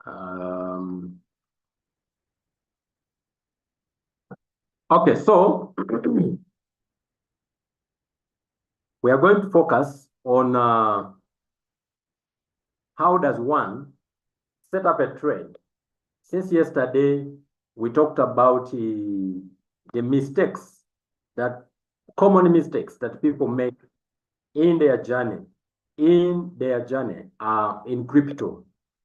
Okay, so we are going to focus on how does one set up a trade. Since yesterday, we talked about the mistakes common mistakes that people make in their journey, in crypto.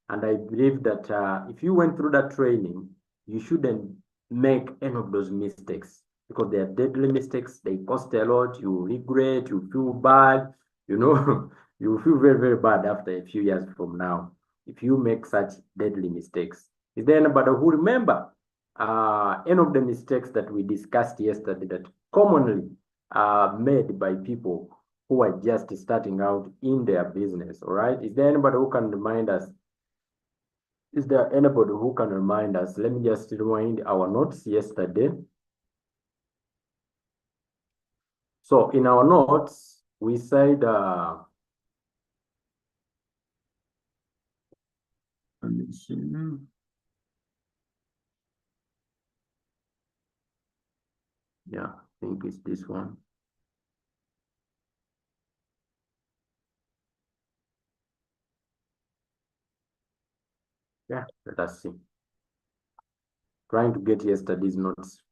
And I believe that if you went through that training, you shouldn't make any of those mistakes because they are deadly mistakes. They cost a lot. You regret, you feel bad, you know, you feel very, very bad after a few years from now if you make such deadly mistakes. Is there anybody who remember any of the mistakes that we discussed yesterday that commonly made by people who are just starting out in their business? All right. Is there anybody who can remind us? Is there anybody who can remind us? Let me just rewind our notes yesterday. So in our notes, we said, let me see. Yeah, I think it's this one. Yeah, let us see. Trying to get yesterday's notes.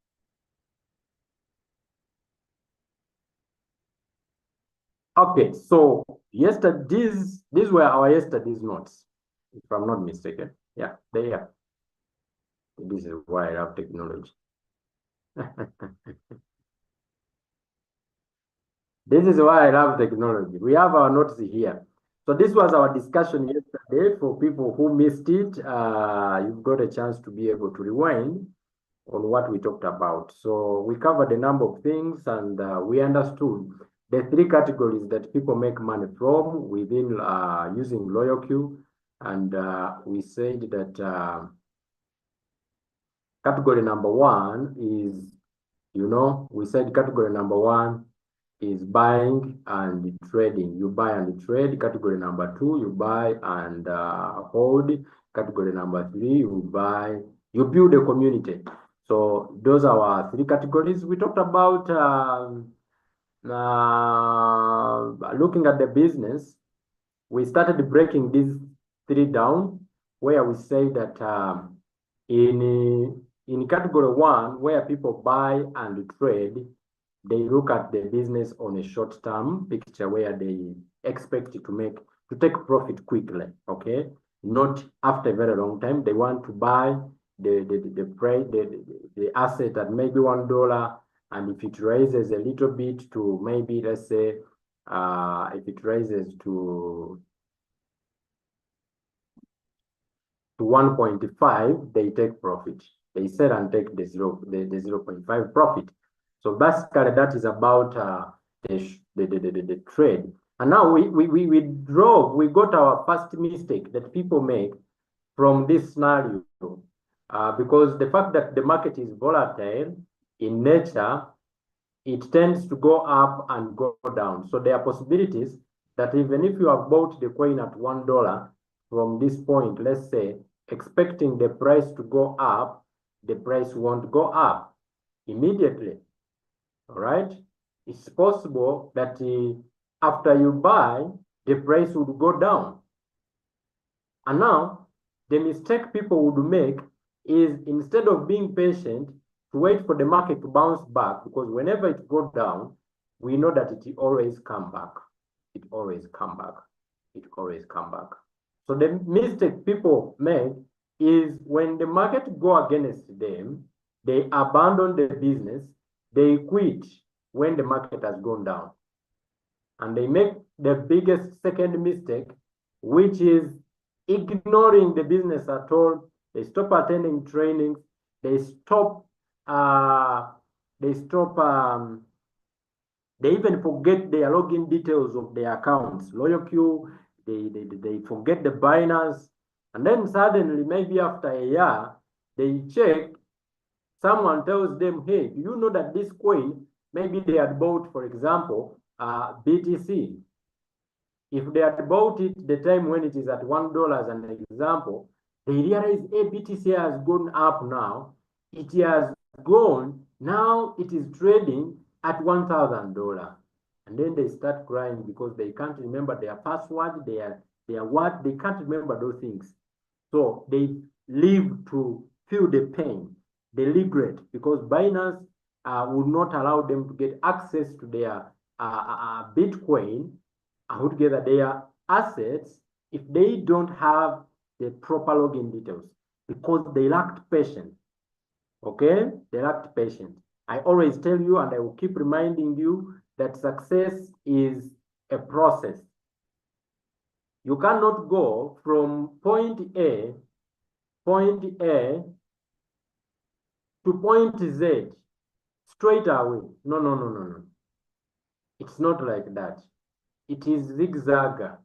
Okay, so these were our yesterday's notes, if I'm not mistaken. Yeah, they are. This is why I love technology. This is why I love technology. We have our notes here. So this was our discussion yesterday. For people who missed it, you've got a chance to be able to rewind on what we talked about. So we covered a number of things, and we understood the three categories that people make money from within using Royalq. And we said that category number one is, we said category number one is buying and trading. You buy and trade. Category number two, you buy and hold. Category number three, you build a community. So those are our three categories. We talked about looking at the business. We started breaking these three down, where we say that in category one, where people buy and trade, they look at the business on a short-term picture where they expect to take profit quickly, okay? Not after a very long time. They want to buy the asset at maybe $1, and if it raises a little bit to maybe, let's say, if it raises to 1.5, they take profit. They sell and take the 0.5 profit. So basically, that is about the trade. And now we got our first mistake that people make from this scenario, because the fact that the market is volatile in nature, it tends to go up and go down. So there are possibilities that even if you have bought the coin at $1 from this point, let's say, expecting the price to go up, the price won't go up immediately. All right? It's possible that after you buy, the price would go down. And now, the mistake people would make is, instead of being patient, to wait for the market to bounce back, because whenever it goes down, we know that it always come back. It always come back. It always come back. So the mistake people make is, when the market go against them, they abandon the business, they quit when the market has gone down. And they make the biggest second mistake, which is ignoring the business at all. They stop attending trainings. They even forget their login details of their accounts. Royalq, they forget the Binance. And then suddenly, maybe after a year, they check, someone tells them, hey, do you know that this coin, maybe they had bought, for example, BTC. If they had bought it the time when it is at $1, as an example, They realize, hey, BTC has gone up now. It has gone. Now it is trading at $1,000. And then they start crying because they can't remember their password, their what, they can't remember those things. So they live to feel the pain, the regret, because Binance would not allow them to get access to their Bitcoin, altogether their assets, if they don't have the proper login details, because they lacked patience. Okay, they lacked patience. I always tell you, and I will keep reminding you, that success is a process. You cannot go from point A to point Z straight away. No, no, no, no, no. It's not like that. It is zigzag.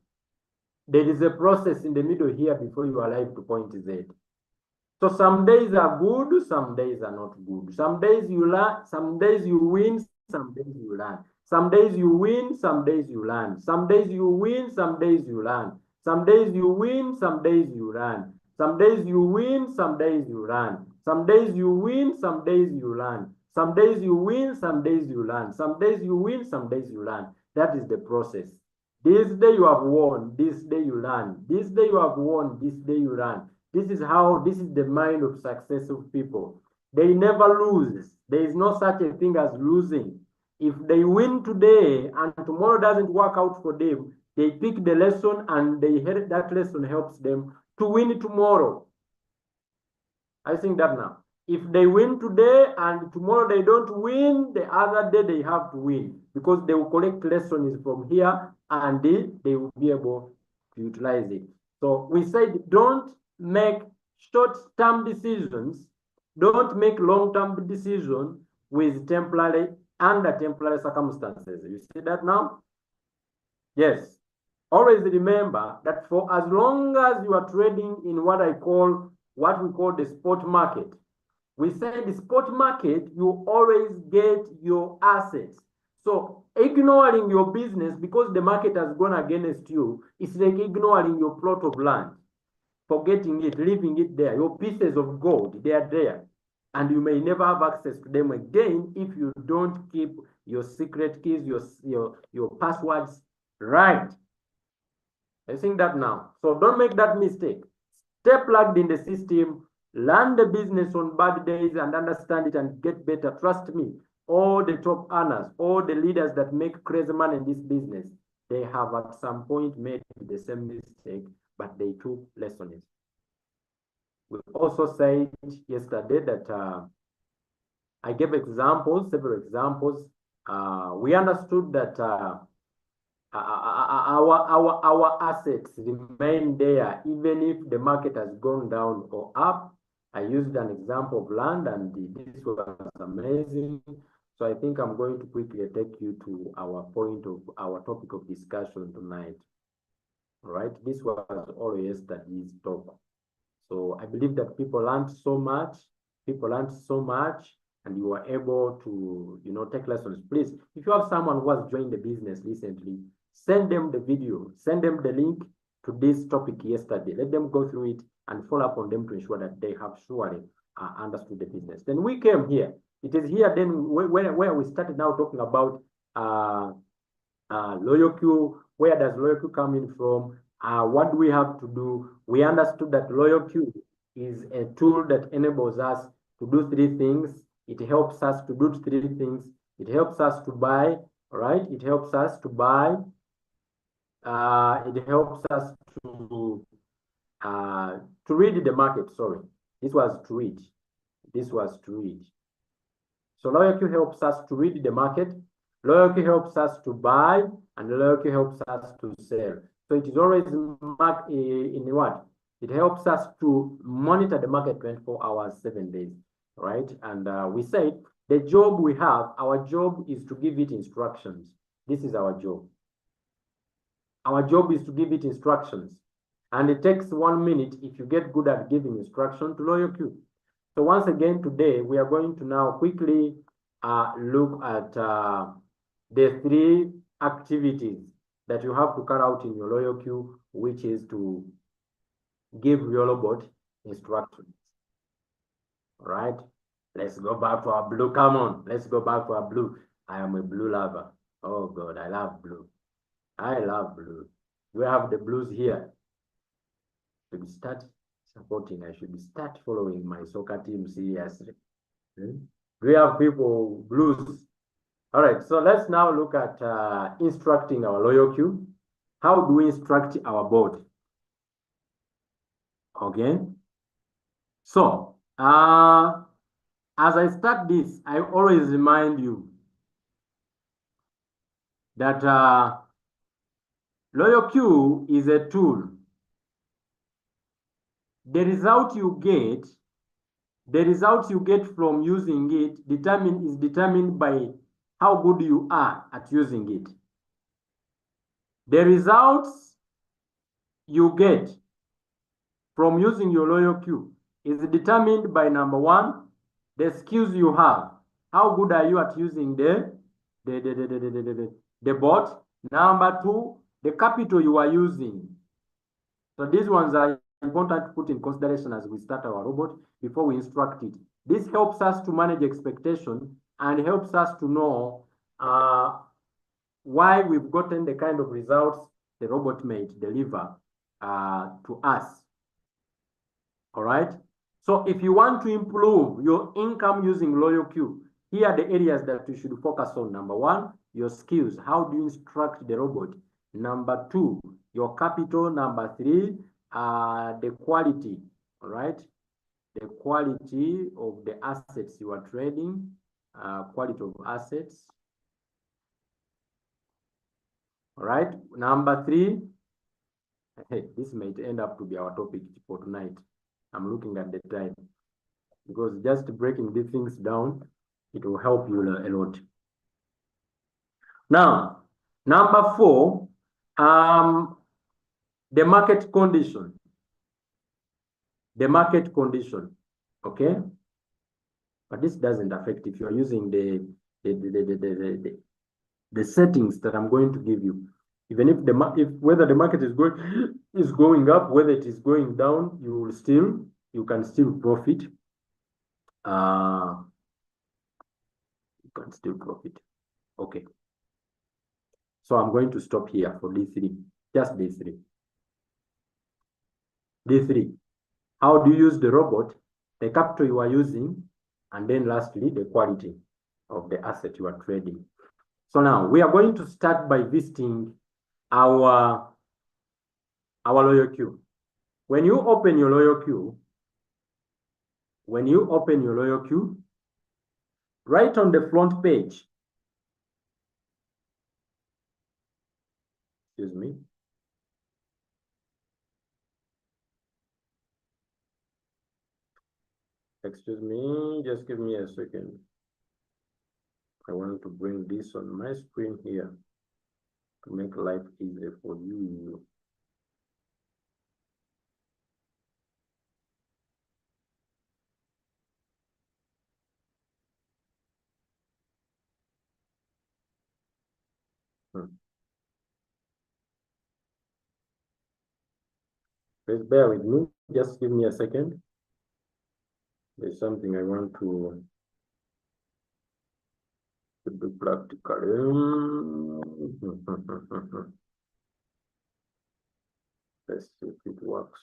There is a process in the middle here before you arrive to point Z. So some days are good, some days are not good. Some days you learn, some days you win, some days you learn. Some days you win, some days you learn. Some days you win, some days you learn. Some days you win, some days you learn. Some days you win, some days you learn. Some days you win, some days you learn. Some days you win, some days you learn. Some days you win, some days you learn. That is the process. This day you have won, this day you learn. This day you have won, this day you learn. This is the mind of successful people. They never lose. There is no such a thing as losing. If they win today and tomorrow doesn't work out for them, they pick the lesson and that lesson helps them to win tomorrow. I think that now. If they win today and tomorrow they don't win, the other day they have to win, because they will collect lessons from here and they will be able to utilize it. So we said, don't make short-term decisions. Don't make long-term decisions with under temporary circumstances. You see that now? Yes. Always remember that for as long as you are trading in what we call the spot market, we say the spot market, you always get your assets. So ignoring your business because the market has gone against you, it's like ignoring your plot of land, forgetting it, leaving it there. Your pieces of gold, they are there. And you may never have access to them again if you don't keep your secret keys, your passwords right. I think that now. So don't make that mistake. Stay plugged in the system, learn the business on bad days and understand it and get better. Trust me, all the top earners, all the leaders that make crazy money in this business, they have at some point made the same mistake, but they took lessons. We also said yesterday that I gave several examples. We understood that our assets remain there even if the market has gone down or up. I used an example of land, and this was amazing. So I think I'm going to quickly take you to our topic of discussion tonight. All right, this was all yesterday's talk. So I believe that people learned so much. And you were able to, take lessons. Please, if you have someone who has joined the business recently, send them the video, send them the link to this topic yesterday. Let them go through it and follow up on them to ensure that they have surely understood the business. Then we came here. It is here then where we started now talking about Royalq. Where does Royalq come in from? What do we have to do? We understood that Royalq is a tool that enables us to do three things. It helps us to do three things. It helps us to buy, right? It helps us to buy. It helps us to read the market. Sorry, this was to read. So Royalq helps us to read the market. Royalq helps us to buy, and Royalq helps us to sell. So it is always marked in what? It helps us to monitor the market 24 hours, 7 days, right? And we said the job we have, our job is to give it instructions. This is our job. Our job is to give it instructions. And it takes 1 minute if you get good at giving instruction to Royalq. So once again, today, we are going to now quickly look at the 3 activities that you have to carry out in your Royalq, which is to give your robot instructions. All right. Let's go back to our blue. Come on. Let's go back to our blue. I am a blue lover. Oh God, I love blue. I love blue. We have the blues here. Should start supporting. I should start following my soccer team seriously. We have people blues. All right. So let's now look at instructing our Royalq. How do we instruct our board? Okay. So, as I start this, I always remind you that Royalq is a tool. The result you get from using it is determined by how good you are at using it. The results you get from using your Royalq is determined by number one, the skills you have. How good are you at using the bot? Number two, the capital you are using. So these ones are important to put in consideration as we start our robot before we instruct it. This helps us to manage expectation and helps us to know why we've gotten the kind of results the robot may deliver to us. All right. So if you want to improve your income using Royalq, here are the areas that you should focus on. Number one, your skills. How do you instruct the robot? Number two, your capital. Number three, the quality. All right. The quality of the assets you are trading, quality of assets. All right. Number three, hey, this might end up to be our topic for tonight. I'm looking at the time because just breaking these things down, it will help you a lot. Now, number four, the market condition. The market condition, okay? But this doesn't affect if you're using the settings that I'm going to give you. Even if whether the market is going up, whether it is going down, you can still profit. You can still profit. Okay. So I'm going to stop here for D3, just D3. D3, how do you use the robot, the capital you are using, and then lastly, the quality of the asset you are trading. So now we are going to start by visiting our Royalq. When you open your Royalq, right on the front page, excuse me, just give me a second. I want to bring this on my screen here to make life easier for you. Please bear with me. Just give me a second. There's something I want to do practically. Let's see if it works.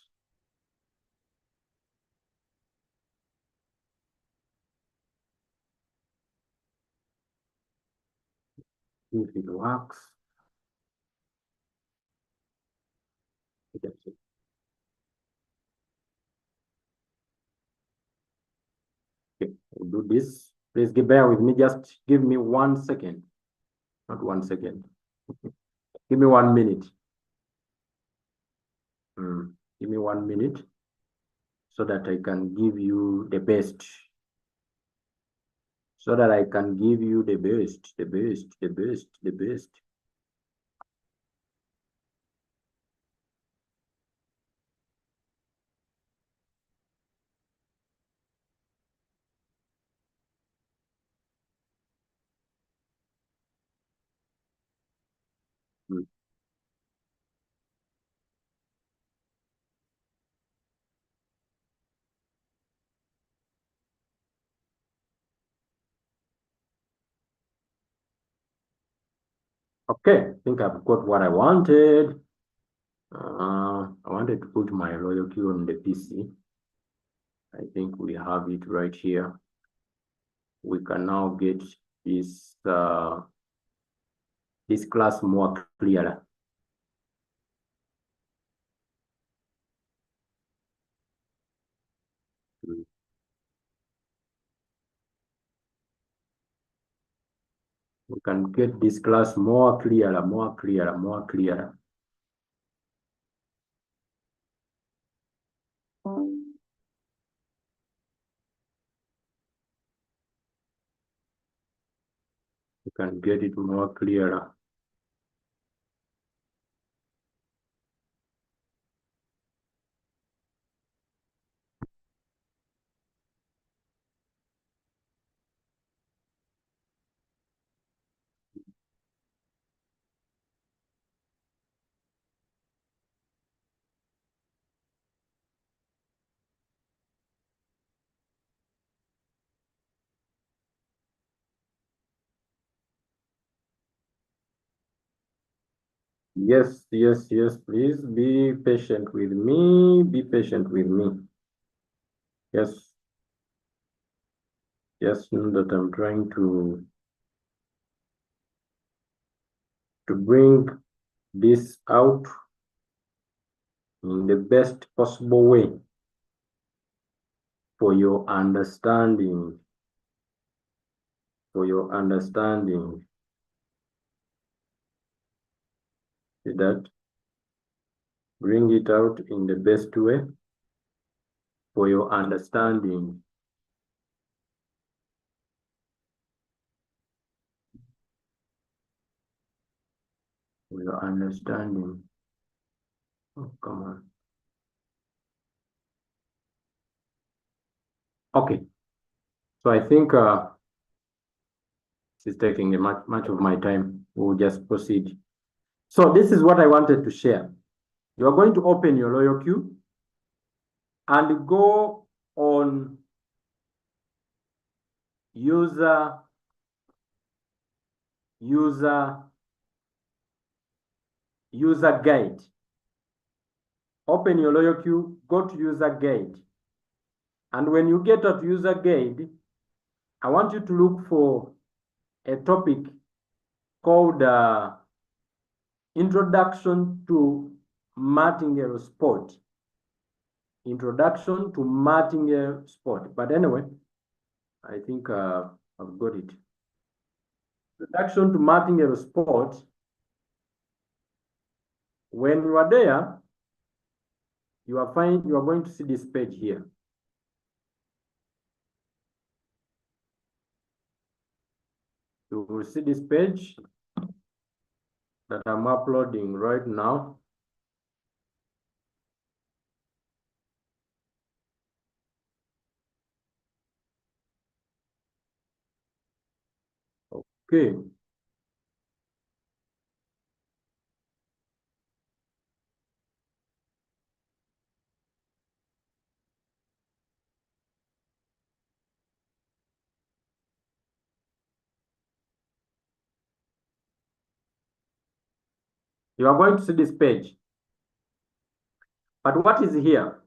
If it works. Okay, we'll do this. Please bear with me. Just give me 1 second. Not 1 second. Give me 1 minute. Give me 1 minute so that I can give you the best. So that I can give you the best, the best, the best, the best. Okay, I think I've got what I wanted. I wanted to put my Royalq on the PC. I think we have it right here. We can now get this this class more clearer. We can get this class more clearer, more clearer, more clearer. We can get it more clearer. Yes, yes, yes, please be patient with me. Be patient with me. Yes. Yes, know that I'm trying to bring this out in the best possible way for your understanding. For your understanding. See that? Bring it out in the best way for your understanding. For your understanding. Oh, come on. Okay. So I think this is taking much of my time. We'll just proceed. So this is what I wanted to share. You are going to open your Royalq and go on user guide. Open your Royalq, go to user guide. And when you get to user guide, I want you to look for a topic called Introduction to Martingale Sport. Introduction to Martingale Sport. But anyway, I think I've got it. Introduction to Martingale Sport. When you are there, you are going to see this page here. You will see this page that I'm uploading right now. Okay. You are going to see this page. But what is here?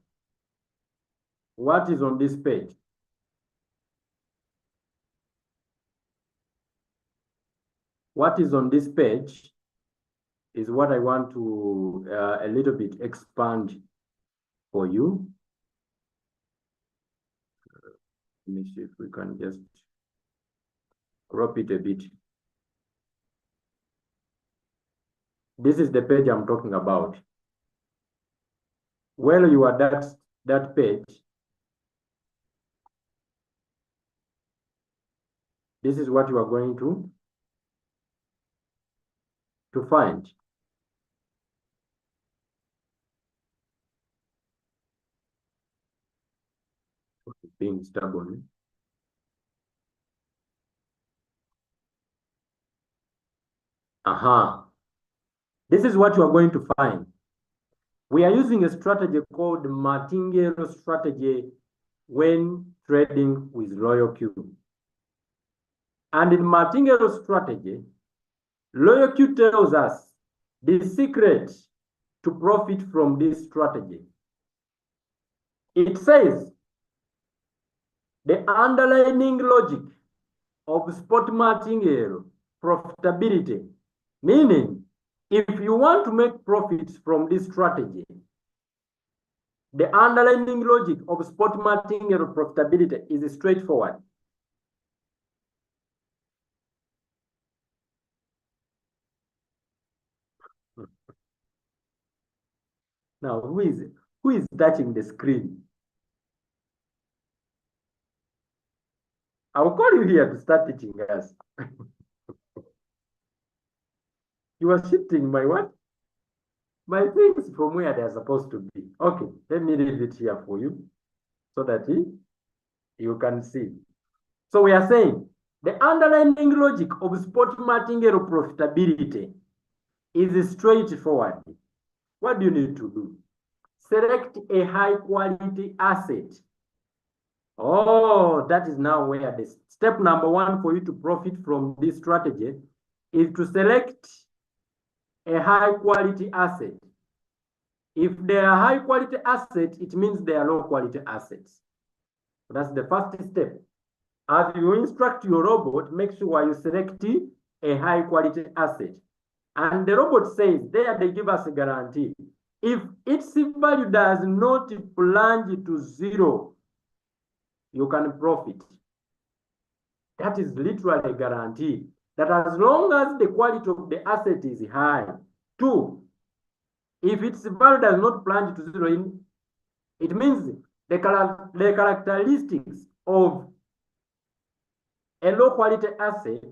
What is on this page? What is on this page is what I want to a little bit expand for you. Let me see if we can just crop it a bit. This is the page I'm talking about. Where you are that page, this is what you are going to find. Being stubborn. This is what you are going to find. We are using a strategy called martingale strategy when trading with Royalq. And in martingale strategy, Royalq tells us the secret to profit from this strategy. It says the underlying logic of spot martingale profitability, meaning if you want to make profits from this strategy, the underlying logic of spot martingale profitability is straightforward. Now, who is touching the screen? I'll call you here to start teaching us. You are shifting my what? My things from where they are supposed to be. Okay, let me leave it here for you so that you can see. So we are saying the underlying logic of spot martingale profitability is straightforward. What do you need to do? Select a high quality asset. Oh, that is now where the step number one for you to profit from this strategy is to select a high quality asset. If they are high quality assets, it means they are low quality assets. That's the first step. As you instruct your robot, make sure you select a high quality asset. And the robot says, there they give us a guarantee. If its value does not plunge to zero, you can profit. That is literally a guarantee that as long as the quality of the asset is high. Two, if its value does not plunge to zero, it means the characteristics of a low quality asset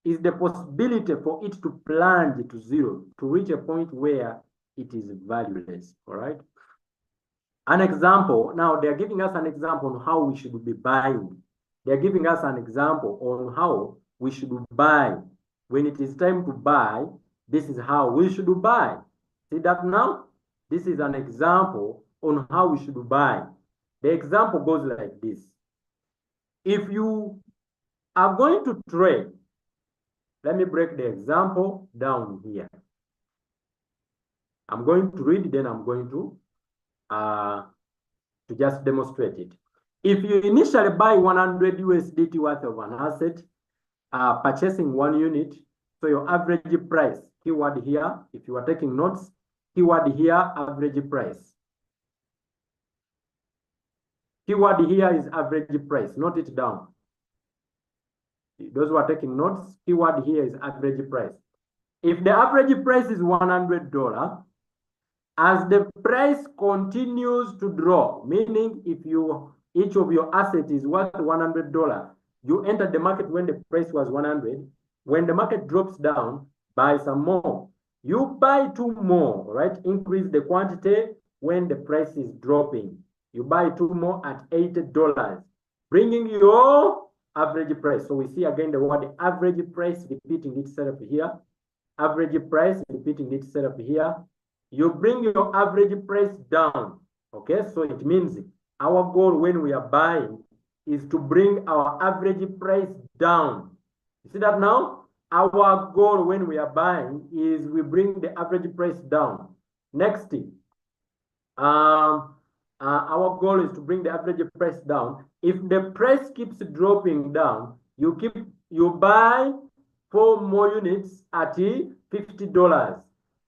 is the possibility for it to plunge to zero, to reach a point where it is valueless. All right. An example, now they're giving us an example on how we should be buying. They're giving us an example on how we should buy. When it is time to buy, this is how we should buy. See that now? This is an example on how we should buy. The example goes like this. If you are going to trade, let me break the example down here. I'm going to read, then I'm going to just demonstrate it. If you initially buy 100 USDT worth of an asset, purchasing 1 unit, so your average price, keyword here, if you are taking notes, keyword here, average price. Keyword here is average price, note it down. Those who are taking notes, keyword here is average price. If the average price is $100, as the price continues to drop, meaning if each of your assets is worth $100, you entered the market when the price was 100. When the market drops down, buy some more. You buy 2 more, right? Increase the quantity when the price is dropping. You buy 2 more at $80, bringing your average price. So we see again the word average price repeating itself here. Average price repeating itself here. You bring your average price down. Okay, so it means our goal when we are buying is to bring our average price down. You see that now? Our goal when we are buying is we bring the average price down. Next thing, our goal is to bring the average price down. If the price keeps dropping down, you buy 4 more units at $50.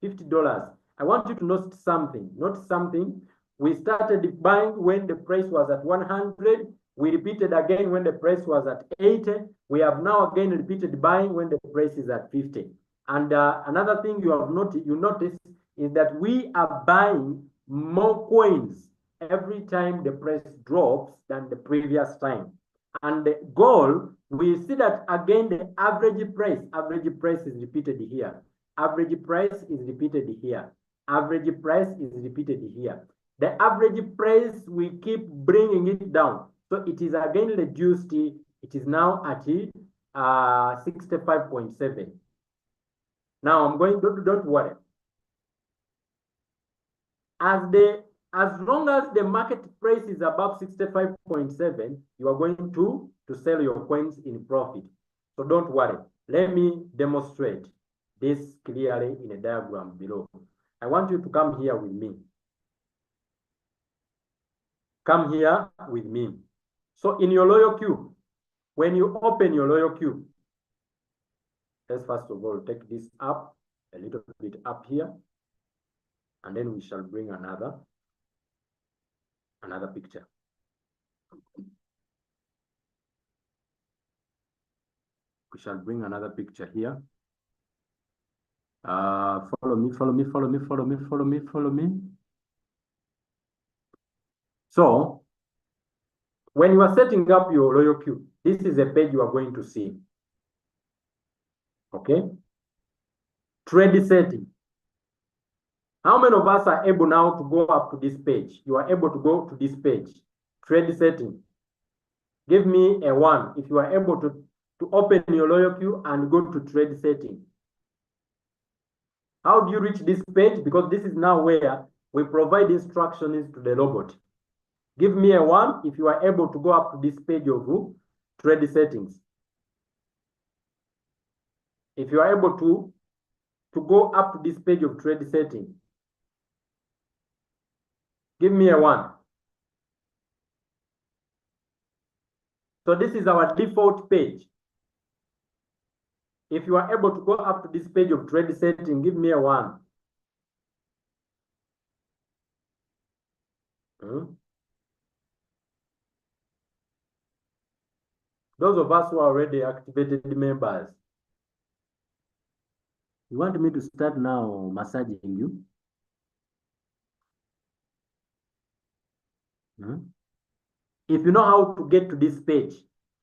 $50. I want you to note something. Note something. We started buying when the price was at 100. We repeated again when the price was at 80. We have now again repeated buying when the price is at 50. And another thing you notice is that we are buying more coins every time the price drops than the previous time. And the goal, we see that again the average price is repeated here. Average price is repeated here. Average price is repeated here. The average price, we keep bringing it down. So it is again reduced. It is now at 65.7. Now I'm going to, don't worry. As long as the market price is above 65.7, you are going to sell your coins in profit. So don't worry. Let me demonstrate. this clearly in a diagram below. I want you to come here with me. Come here with me. So in your Royalq, when you open your Royalq, let's first of all take this up a little bit up here, and then we shall bring another picture. We shall bring another picture here. Follow me, follow me, follow me, follow me, follow me, follow me. So when you are setting up your Royalq, this is a page you are going to see. Okay? Trade setting. How many of us are able now to go up to this page? You are able to go to this page. Trade setting. Give me a 1 if you are able to open your Royalq and go to trade setting. How do you reach this page? Because this is now where we provide instructions to the robot. Give me a 1 if you are able to go up to this page of trade settings. If you are able to go up to this page of trade setting, give me a 1. So this is our default page. If you are able to go up to this page of trade setting, give me a 1. Those of us who are already activated members, you want me to start now massaging you? If you know how to get to this page,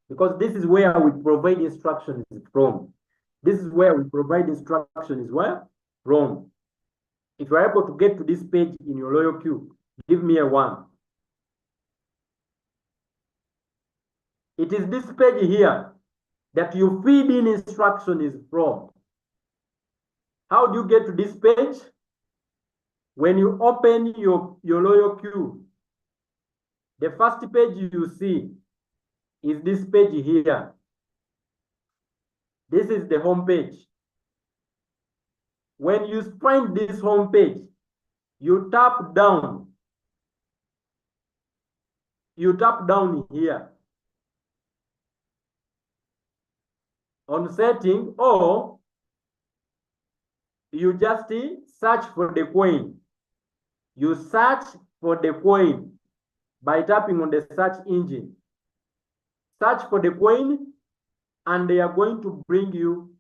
because this is where we provide instructions from. This is where we provide instructions from. If you're able to get to this page in your Royalq, give me a 1. It is this page here that you feed in instructions from. How do you get to this page? When you open your Royalq, the first page you see is this page here. This is the home page. When you find this home page, you tap down. You tap down here on setting, or you just search for the coin. You search for the coin by tapping on the search engine. Search for the coin, and they are going to bring you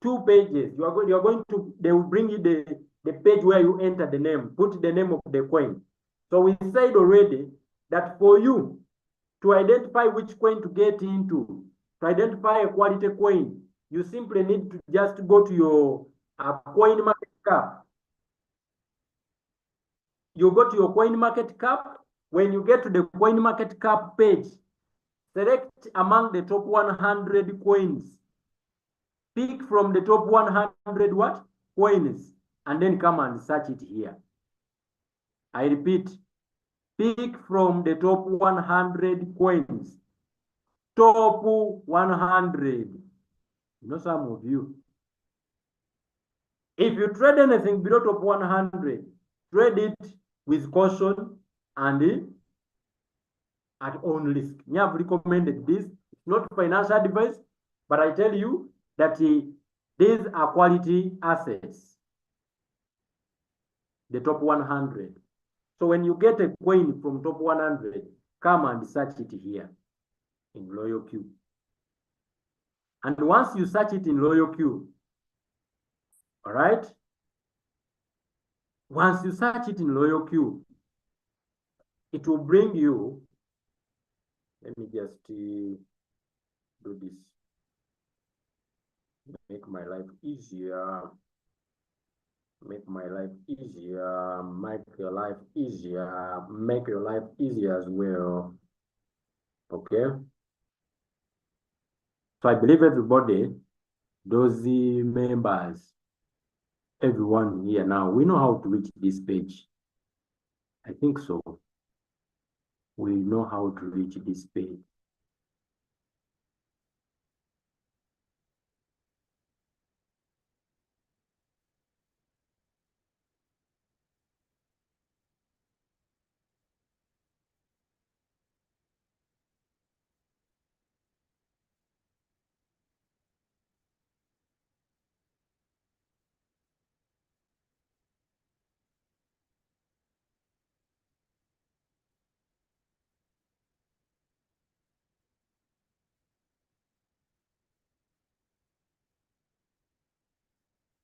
2 pages. They will bring you the page where you enter the name, put the name of the coin. So we said already that for you to identify which coin to get into, to identify a quality coin, you simply need to just go to your coin market cap. You go to your coin market cap. When you get to the coin market cap page, select among the top 100 coins. Pick from the top 100 what? Coins, and then come and search it here. I repeat, pick from the top 100 coins. Top 100. You know, some of you, if you trade anything below top 100, trade it with caution and at own risk. I have recommended this. It's not financial advice, but I tell you that these are quality assets. The top 100. So when you get a coin from top 100, come and search it here in Royalq. And once you search it in Royalq, all right? Once you search it in Royalq, it will bring you, let me just do this. Make my life easier. Make my life easier. Make your life easier. Make your life easier as well. Okay. So I believe everybody, those members, everyone here now, we know how to reach this page. I think so. We know how to reach this page.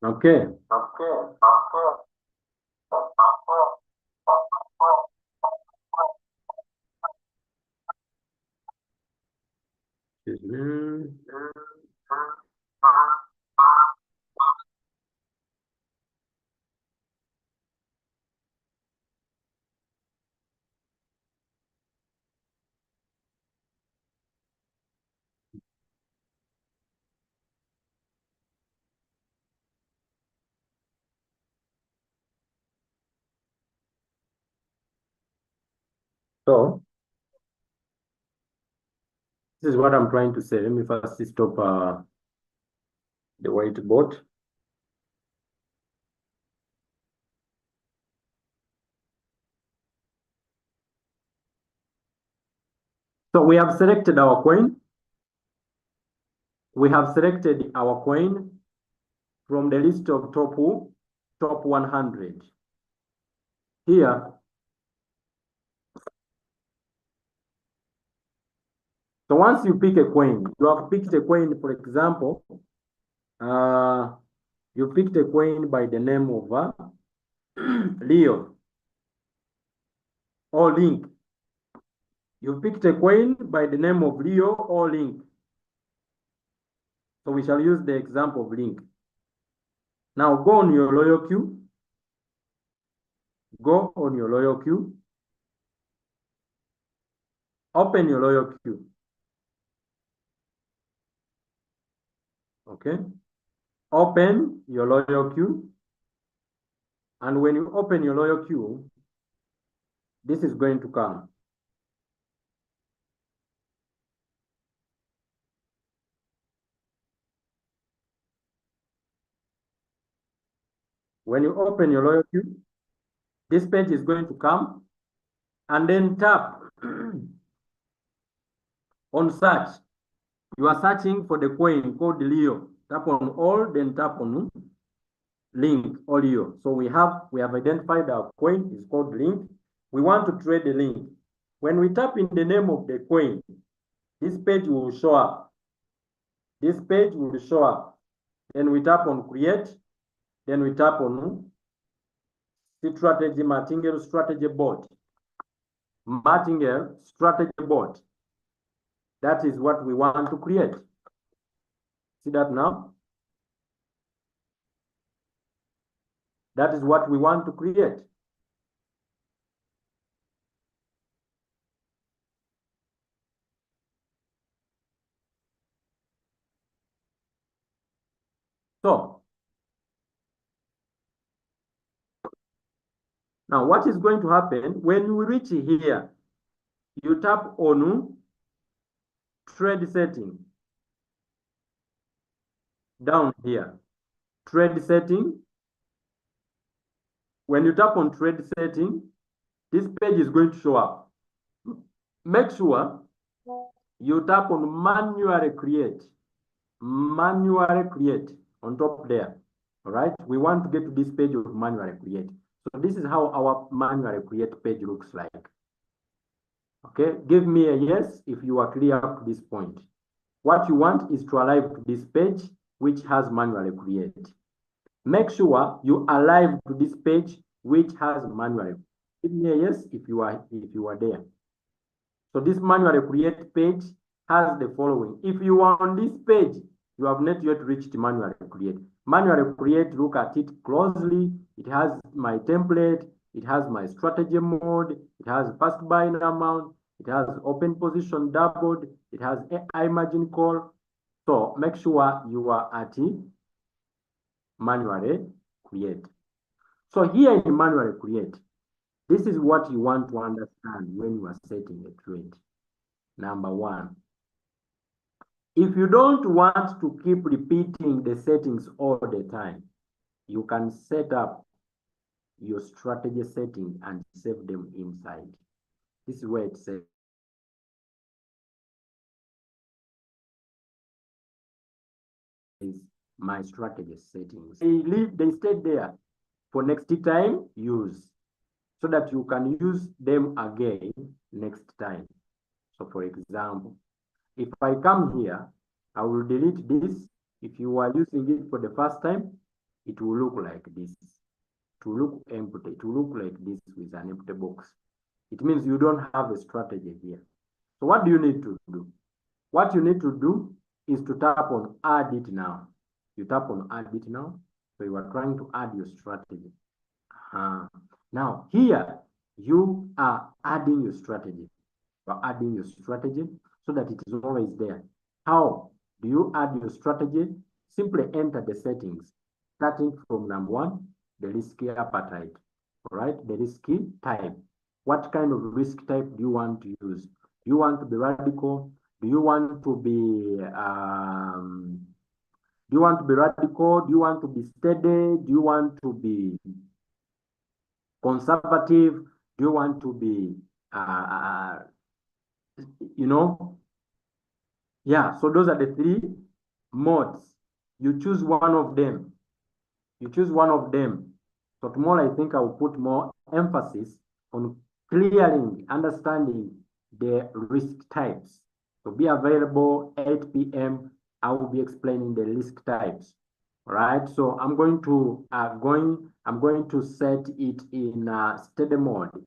Okay. Mhm. So this is what I'm trying to say. Let me first stop the whiteboard. So we have selected our coin. We have selected our coin from the list of top 100. Here, so once you pick a coin, you have picked a coin, for example, you picked a coin by the name of Leo or Link. You picked a coin by the name of Leo or Link. So we shall use the example of Link. Now go on your Royalq. Go on your Royalq. Open your Royalq. Okay. Open your Royalq. And when you open your Royalq, this is going to come. When you open your Royalq, this page is going to come, and then tap on search. You are searching for the coin called Leo. Tap on all, then tap on Link or Leo. So we have identified our coin is called Link. We want to trade the Link. When we tap in the name of the coin, this page will show up. This page will show up. Then we tap on create. Then we tap on strategy martingale strategy board. Martingale strategy board. That is what we want to create. See that now? That is what we want to create. So now what is going to happen when you reach here? You tap on trade setting down here. Trade setting. When you tap on trade setting, this page is going to show up. Make sure you tap on manually create. Manually create on top there. All right. We want to get to this page of manually create. So this is how our manually create page looks like. Okay. Give me a yes if you are clear up to this point. What you want is to arrive to this page which has manually create. Make sure you arrive to this page which has manually. Give me a yes if you are there. So this manually create page has the following. If you are on this page, you have not yet reached manually create. Manually create, look at it closely. It has my template. It has my strategy mode. It has first buying amount. It has open position doubled. It has AI margin call. So make sure you are at manually create. So here in manually create, this is what you want to understand when you are setting a trade. Number one, if you don't want to keep repeating the settings all the time, you can set up your strategy setting and save them inside. This is where it says my strategy settings. They stay there for next time use, so that you can use them again next time. So for example, if I come here, I will delete this. If you are using it for the first time, it will look like this. It will look empty. It will look like this with an empty box. It means you don't have a strategy here. So what do you need to do? What you need to do is to tap on add it now. You tap on add it now. So you are trying to add your strategy. Now here you are adding your strategy. You are adding your strategy so that it is always there. How do you add your strategy? Simply enter the settings, starting from number 1, the risky appetite. All right, the risky type. What kind of risk type do you want to use? Do you want to be radical? Do you want to be radical? Do you want to be steady? Do you want to be conservative? Do you want to be yeah, so those are the 3 modes. You choose one of them. You choose one of them. So tomorrow I think I will put more emphasis on clearing, understanding the risk types. So be available 8 p.m. I will be explaining the risk types. All right. So I'm going to set it in steady mode.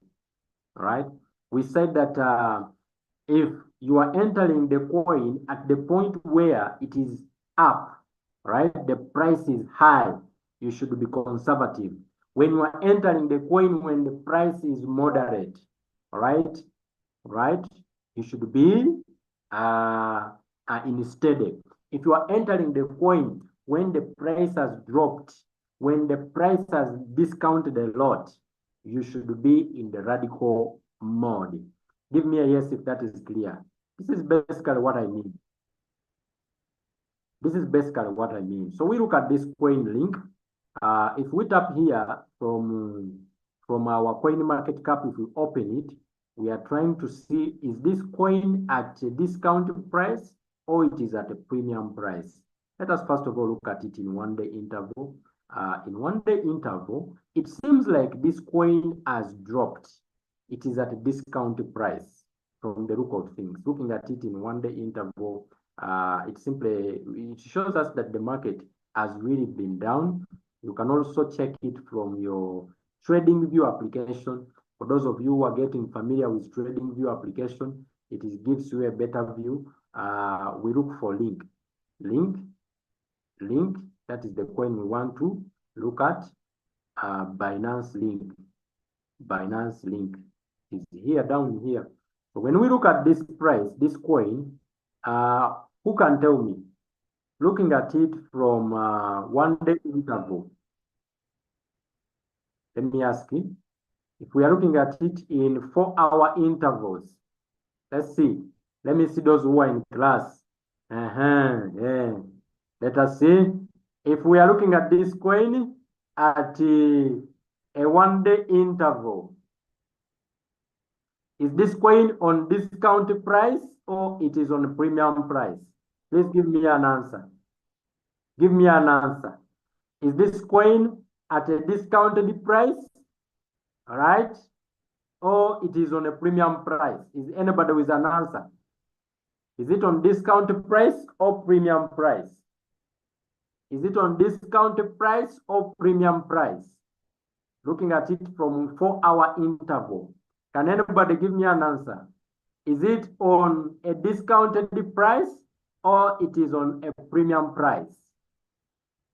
All right. We said that if you are entering the coin at the point where it is up, right? The price is high, you should be conservative. When you are entering the coin when the price is moderate, all right? You should be in steady. If you are entering the coin when the price has dropped, when the price has discounted a lot, you should be in the radical mode. Give me a yes if that is clear. This is basically what I mean. This is basically what I mean. So we look at this coin link. If we tap here from our coin market cap, if we open it, we are trying to see, is this coin at a discounted price or it is at a premium price? Let us first of all look at it in 1-day interval. In 1-day interval, it seems like this coin has dropped. It is at a discounted price from the look of things. Looking at it in 1-day interval, it shows us that the market has really been down. You can also check it from your trading view application. For those of you who are getting familiar with trading view application, it gives you a better view. We look for link, that is the coin we want to look at. Binance link is here, down here. So when we look at this price, this coin, who can tell me, looking at it from 1-day interval, let me ask you, if we are looking at it in 4-hour intervals, let's see. Let me see those who are in class. Yeah. Let us see. If we are looking at this coin at a 1-day interval, is this coin on discount price or it is on a premium price? Please give me an answer. Give me an answer. Is this coin at a discounted price? All right. Or it is on a premium price? Is anybody with an answer? Is it on discounted price or premium price? Is it on discounted price or premium price? Looking at it from 4-hour interval. Can anybody give me an answer? Is it on a discounted price or it is on a premium price?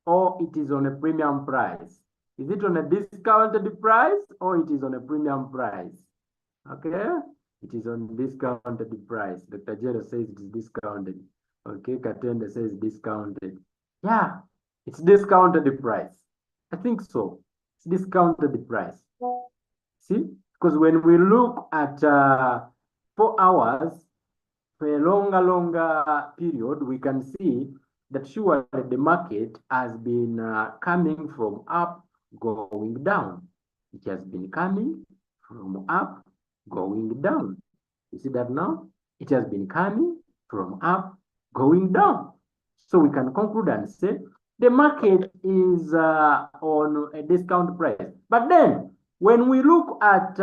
Or it is on a premium price? Is it on a discounted price or it is on a premium price? Okay, it is on discounted price. Dr. Jero says it is discounted. Okay, Katenda says discounted. Yeah, it's discounted price. I think so. It's discounted price. See, because when we look at 4 hours for a longer period, we can see that surely the market has been coming from up, going down. It has been coming from up, going down. You see that now? It has been coming from up, going down. So we can conclude and say the market is on a discount price. But then when we look at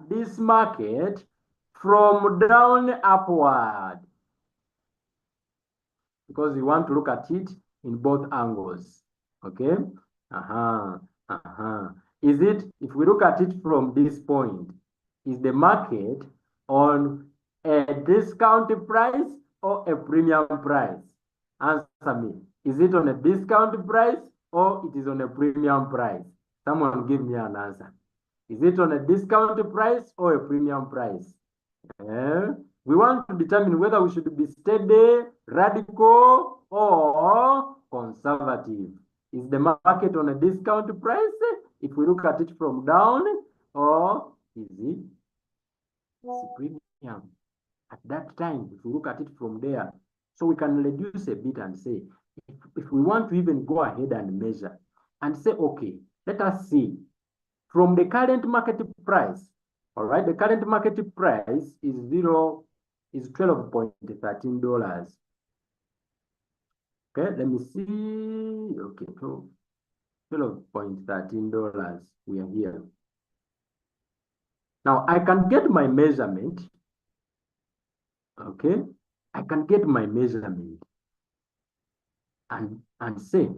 this market from down upward, because we want to look at it in both angles. Okay. Is it, if we look at it from this point, is the market on a discount price or a premium price? Answer me. Is it on a discount price or it is on a premium price? Someone give me an answer. Is it on a discount price or a premium price? We want to determine whether we should be steady, radical, or conservative. Is the market on a discount price if we look at it from down, or is it premium at that time if we look at it from there? So we can reduce a bit and say, if we want to even go ahead and measure and say, okay, let us see from the current market price. All right, the current market price is $12.13. Okay, let me see. Okay, $12.13. We are here. Now I can get my measurement. Okay, I can get my measurement and say,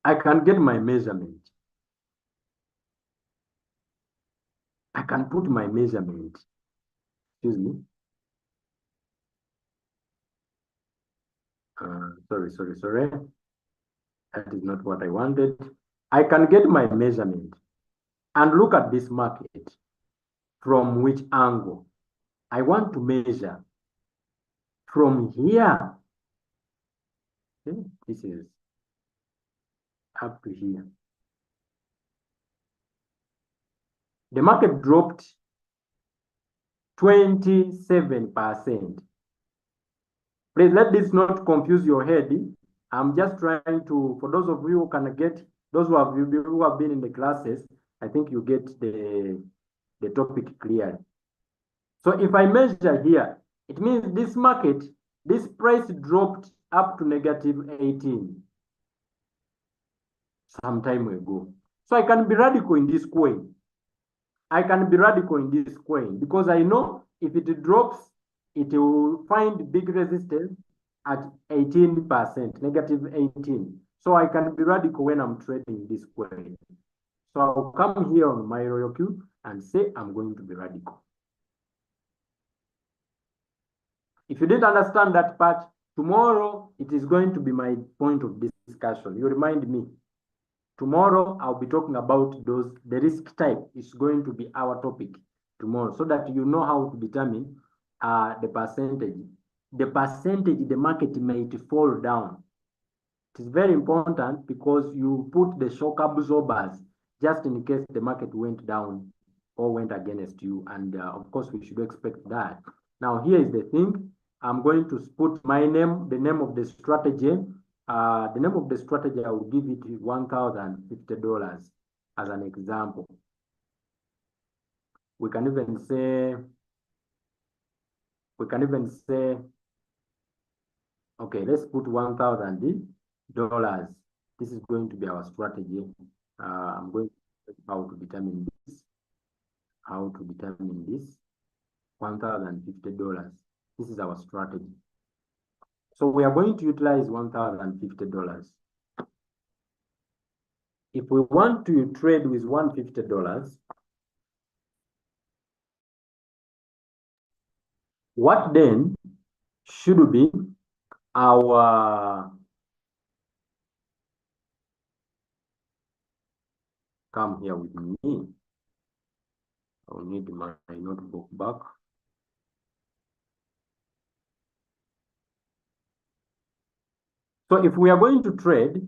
I can get my measurement. I can put my measurement. Excuse me. Sorry. That is not what I wanted. I can get my measurement and look at this market from which angle. I want to measure from here. Okay, this is up to here. The market dropped 27%. Please let this not confuse your head. I'm just trying to, for those of you who can get, those who have been in the classes, I think you get the topic clear. So if I measure here, it means this market, this price dropped up to -18 some time ago. So I can be radical in this coin. I can be radical in this coin because I know if it drops, it will find big resistance at 18%, -18. So I can be radical when I'm trading this coin. So I'll come here on my Royalq and say I'm going to be radical. If you didn't understand that part, tomorrow it is going to be my point of discussion. You remind me. Tomorrow I'll be talking about the risk type is going to be our topic tomorrow, so that you know how to determine the percentage. The percentage the market might fall down. It is very important because you put the shock absorbers just in case the market went down or went against you. And of course, we should expect that. Now, here is the thing. I'm going to put my name, the name of the strategy. The name of the strategy, I will give it $1,050 as an example. We can even say, okay, let's put $1,000. This is going to be our strategy. I'm going to how to determine this. How to determine this. $1,050. This is our strategy. So we are going to utilize $1,050. If we want to trade with $150, what then should be our, come here with me. I'll need my notebook back. So if we are going to trade,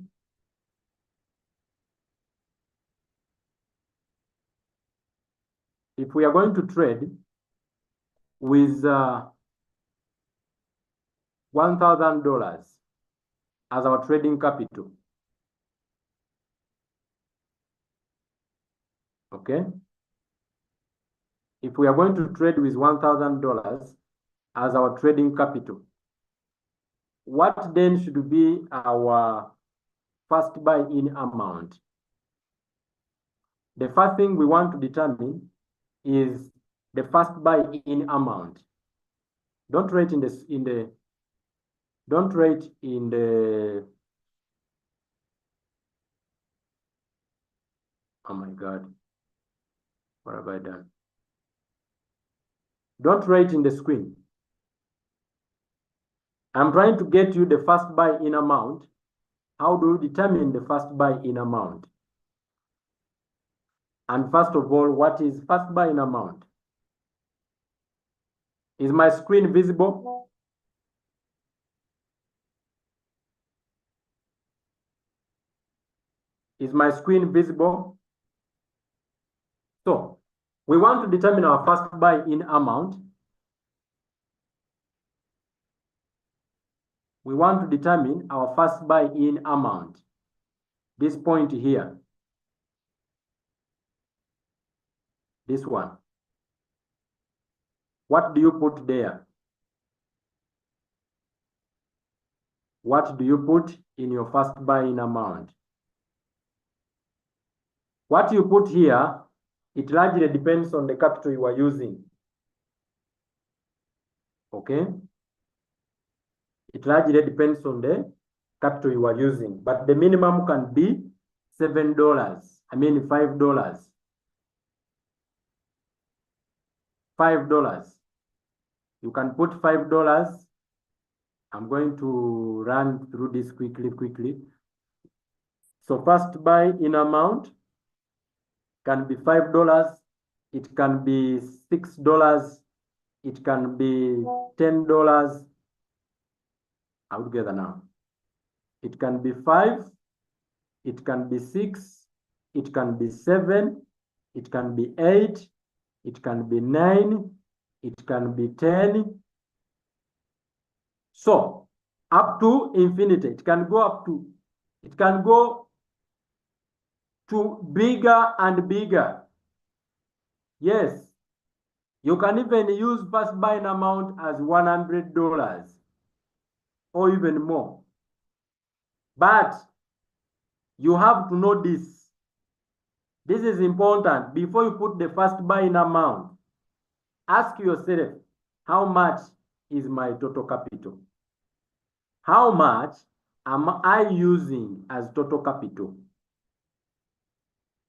with $1,000 as our trading capital, okay? If we are going to trade with $1,000 as our trading capital, what then should be our first buy-in amount? The first thing we want to determine is the first buy-in amount. Don't write in the Don't write in the, oh my God, what have I done? Don't write in the screen. I'm trying to get you the first buy-in amount. How do you determine the first buy-in amount? And first of all, what is first buy-in amount? Is my screen visible? Is my screen visible? So we want to determine our first buy-in amount. We want to determine our first buy-in amount. This point here. This one. What do you put there? What do you put in your first buy-in amount? What you put here, it largely depends on the capital you are using. Okay? It largely depends on the capital you are using. But the minimum can be $7. I mean $5. $5. You can put $5. I'm going to run through this quickly. So first buy-in amount can be $5. It can be $6. It can be $10. All together now. It can be 5. It can be 6. It can be 7. It can be 8. It can be 9. It can be 10. So up to infinity. It can go up to, it can go to bigger and bigger. Yes. You can even use first buying amount as $100 or even more. But you have to know this. This is important. Before you put the first buying amount, ask yourself, how much is my total capital? How much am I using as total capital?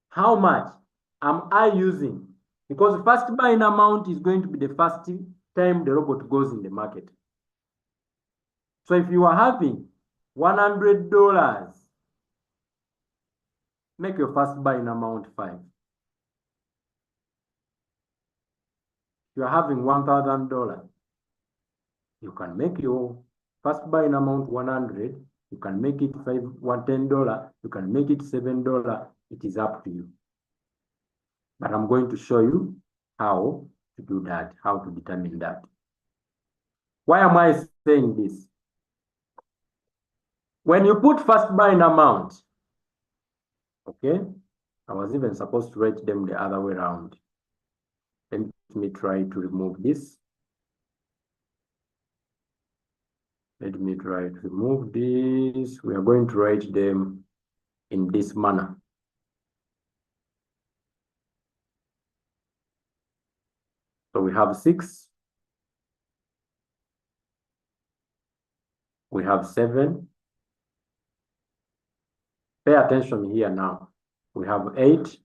How much am I using? Because first buying amount is going to be the first time the robot goes in the market. So if you are having $100, make your first buying amount 5. If you are having $1,000, you can make your first buying amount 100. You can make it $10. You can make it $7. It is up to you. But I'm going to show you how to do that, how to determine that. Why am I saying this? When you put first buying amount, okay, I was even supposed to write them the other way around. Let me try to remove this. Let me try to remove this. We are going to write them in this manner. So we have 6. We have 7. Pay attention here now. We have 8.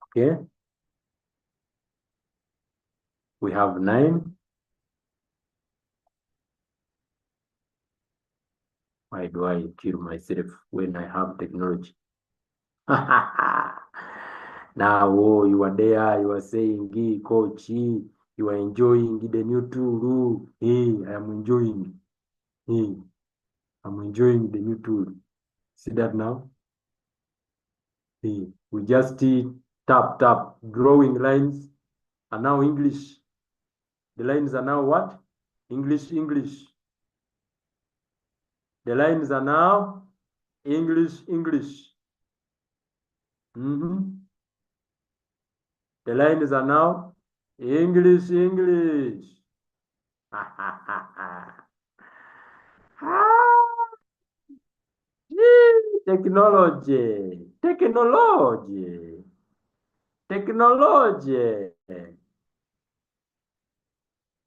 Okay. We have 9. Why do I kill myself when I have technology? Now, oh, you are there, you are saying, hey, coach, you are enjoying the new tool. Hey, I am enjoying. Hey, I'm enjoying the new tool. See that now? Hey, we just tap, drawing lines, and now English. The lines are now what? English. The lines are now English. The lines are now English. Technology.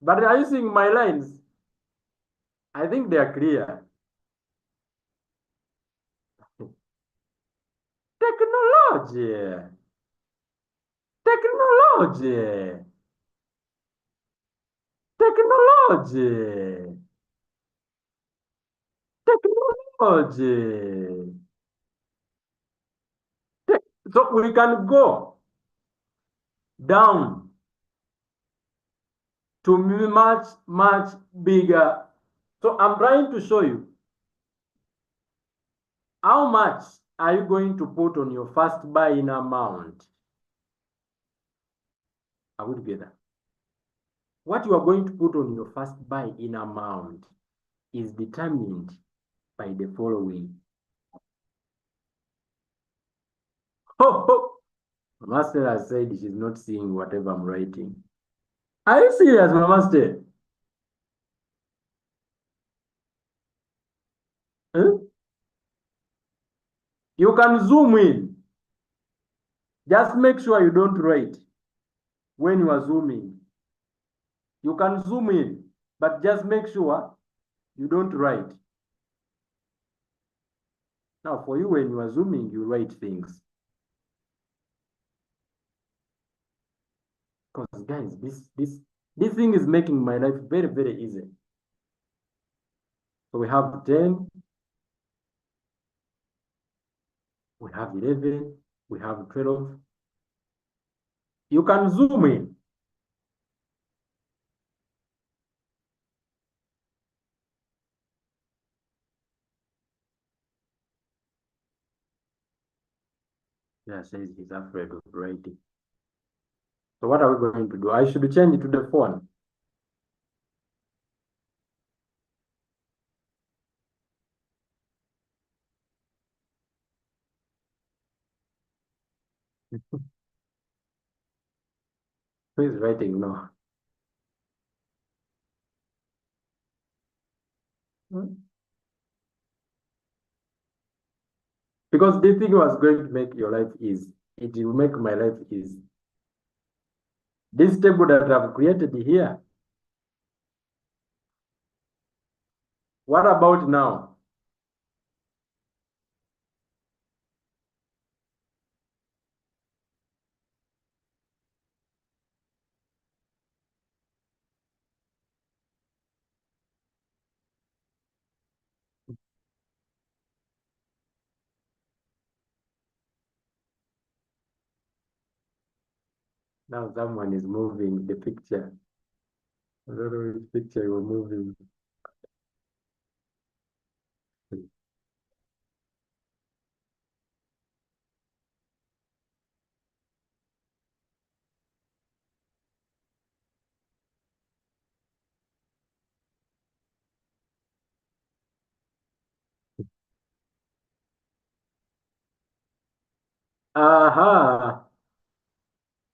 But are you seeing my lines? I think they are clear. Technology. Technology. Technology. Technology. So we can go down to much, much bigger. So I'm trying to show you how much are you going to put on your first buy-in amount. Are we together? What you are going to put on your first buy-in amount is determined by the following. Oh, Mama Stella said she's not seeing whatever I'm writing. Are you serious, Mama Stella? Huh? You can zoom in. Just make sure you don't write when you are zooming. You can zoom in, but just make sure you don't write. Now, for you, when you are zooming, you write things. Because guys, this thing is making my life very, very easy. So we have 10, we have 11, we have 12. You can zoom in. Yeah, says he's afraid of writing. So what are we going to do? I should change it to the phone. Who is writing now? Because this thing was going to make your life easy. It will make my life easy. This table that I've created here. What about now? Now someone is moving the picture. I don't know which picture you're moving. Aha!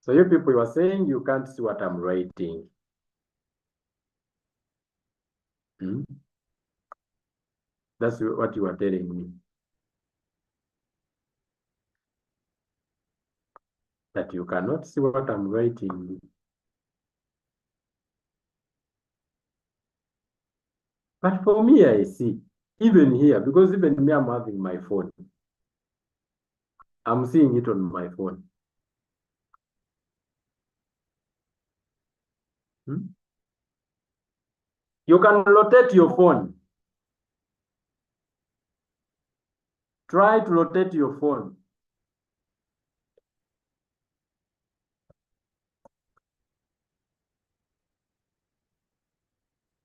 So you people, you are saying you can't see what I'm writing. Hmm? That's what you are telling me. That you cannot see what I'm writing. But for me, I see. Even here, because even me, I'm having my phone. I'm seeing it on my phone. Hmm? You can rotate your phone. Try to rotate your phone.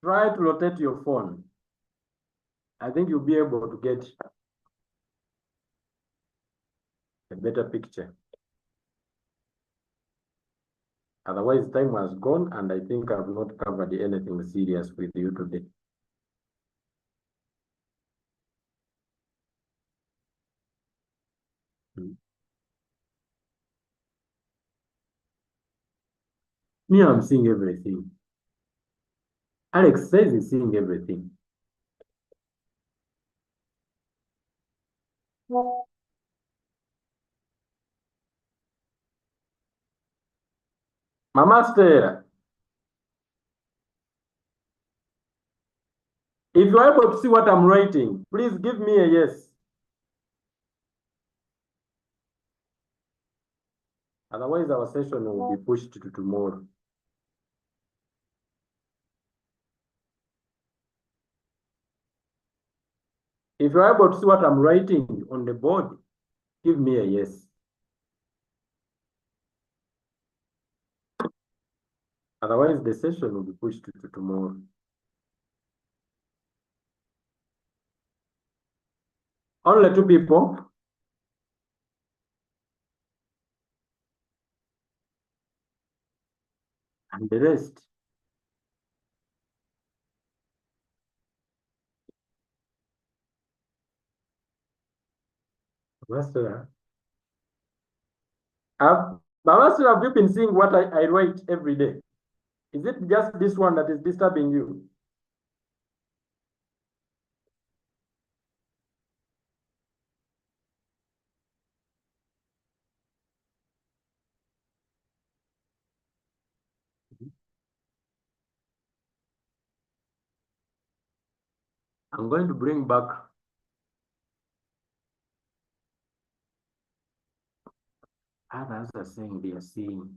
Try to rotate your phone. I think you'll be able to get a better picture. Otherwise, time has gone, and I think I've not covered anything serious with you today. Hmm. Me, I'm seeing everything. Alex says he's seeing everything. Mama Stella, If you're able to see what I'm writing, please give me a yes. Otherwise, our session will be pushed to tomorrow. If you're able to see what I'm writing on the board, give me a yes. Otherwise, the session will be pushed to tomorrow. Only 2 people. And the rest. Master, have you been seeing what I write every day? Is it just this one that is disturbing you? I'm going to bring back others are saying they are seeing.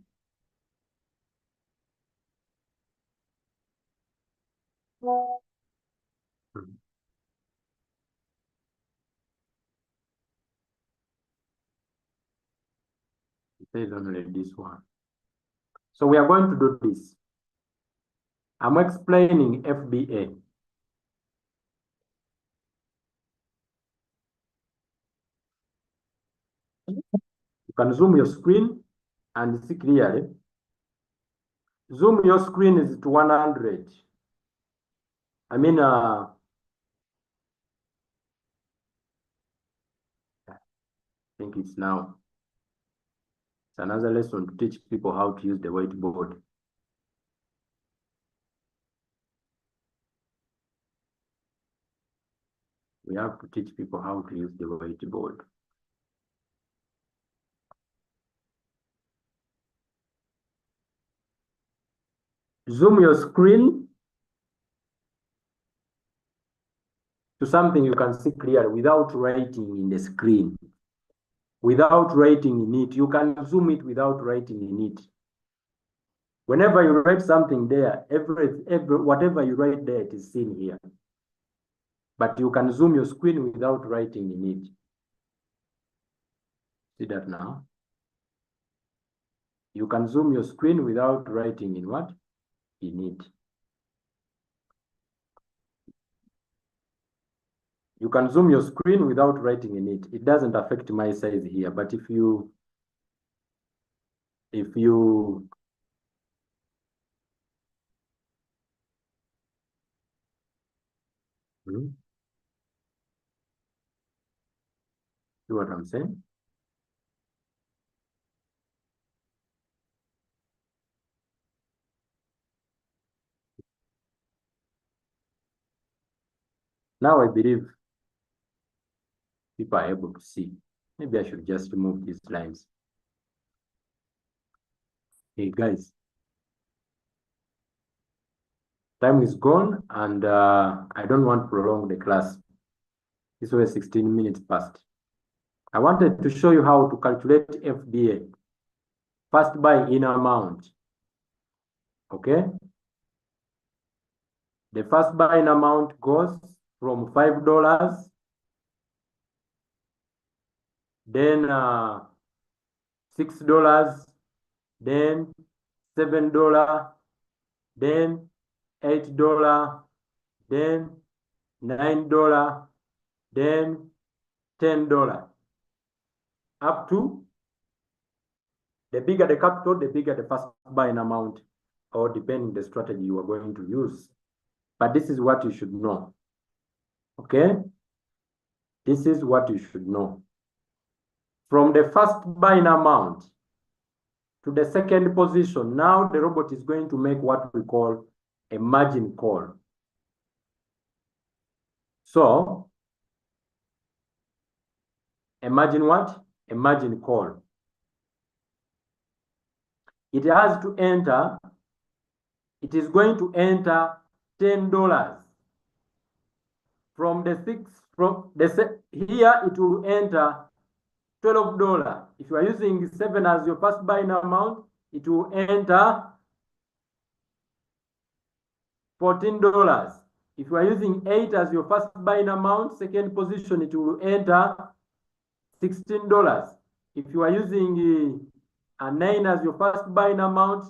It says only this one. So we are going to do this. I'm explaining FBA. You can zoom your screen and see clearly. Zoom your screen is to 100. I mean, I think it's now. It's another lesson to teach people how to use the whiteboard. We have to teach people how to use the whiteboard. Zoom your screen to something you can see clearly without writing in the screen. Without writing in it, you can zoom it without writing in it. Whenever you write something there, whatever you write there, it is seen here. But you can zoom your screen without writing in it. See that now? You can zoom your screen without writing in what? In it. You can zoom your screen without writing in it. It doesn't affect my size here, but if you see what I'm saying? Now I believe people are able to see. Maybe I should just remove these lines. Hey guys, time is gone and I don't want to prolong the class. This was 16 minutes past. I wanted to show you how to calculate FBA, first buy in amount. Okay? The first buy in amount goes from $5, then $6, then $7, then $8, then $9, then $10. Up to the bigger the capital, the bigger the first buying amount, or depending the strategy you are going to use. But this is what you should know. Okay? This is what you should know. From the first buying amount to the second position, now the robot is going to make what we call a margin call. So, a margin what? A margin call. It has to enter, it is going to enter $10. from the here it will enter $12. If you are using 7 as your first buying amount, it will enter $14. If you are using 8 as your first buying amount, second position, it will enter $16. If you are using a 9 as your first buying amount,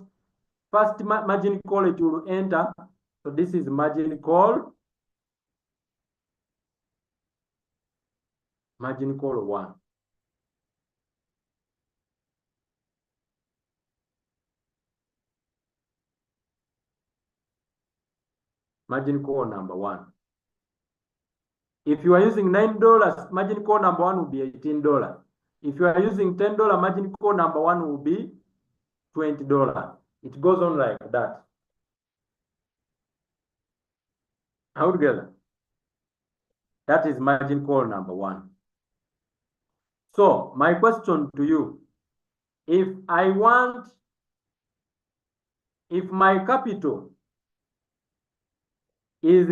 first margin call, it will enter. So this is margin call. Margin call 1. Margin call number 1. If you are using $9, margin call number 1 will be $18. If you are using $10, margin call number 1 will be $20. It goes on like that. All together. That is margin call number 1. So my question to you, if my capital is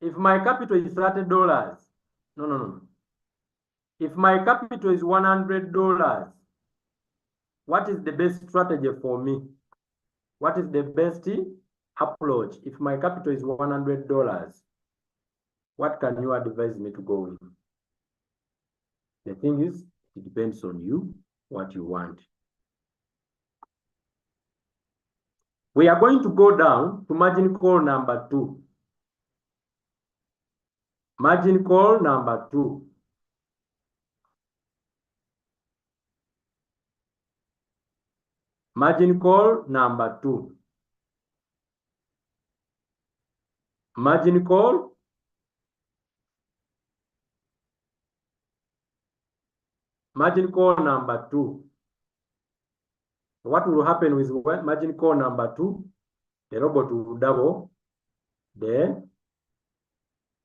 if my capital is $30, no. If my capital is $100, what is the best strategy for me? What is the best approach? If my capital is $100, what can you advise me to go with? The thing is, it depends on you, what you want. We are going to go down to margin call number 2. Margin call number 2. Margin call number 2. Margin call number 2. What will happen with margin call number 2? The robot will double the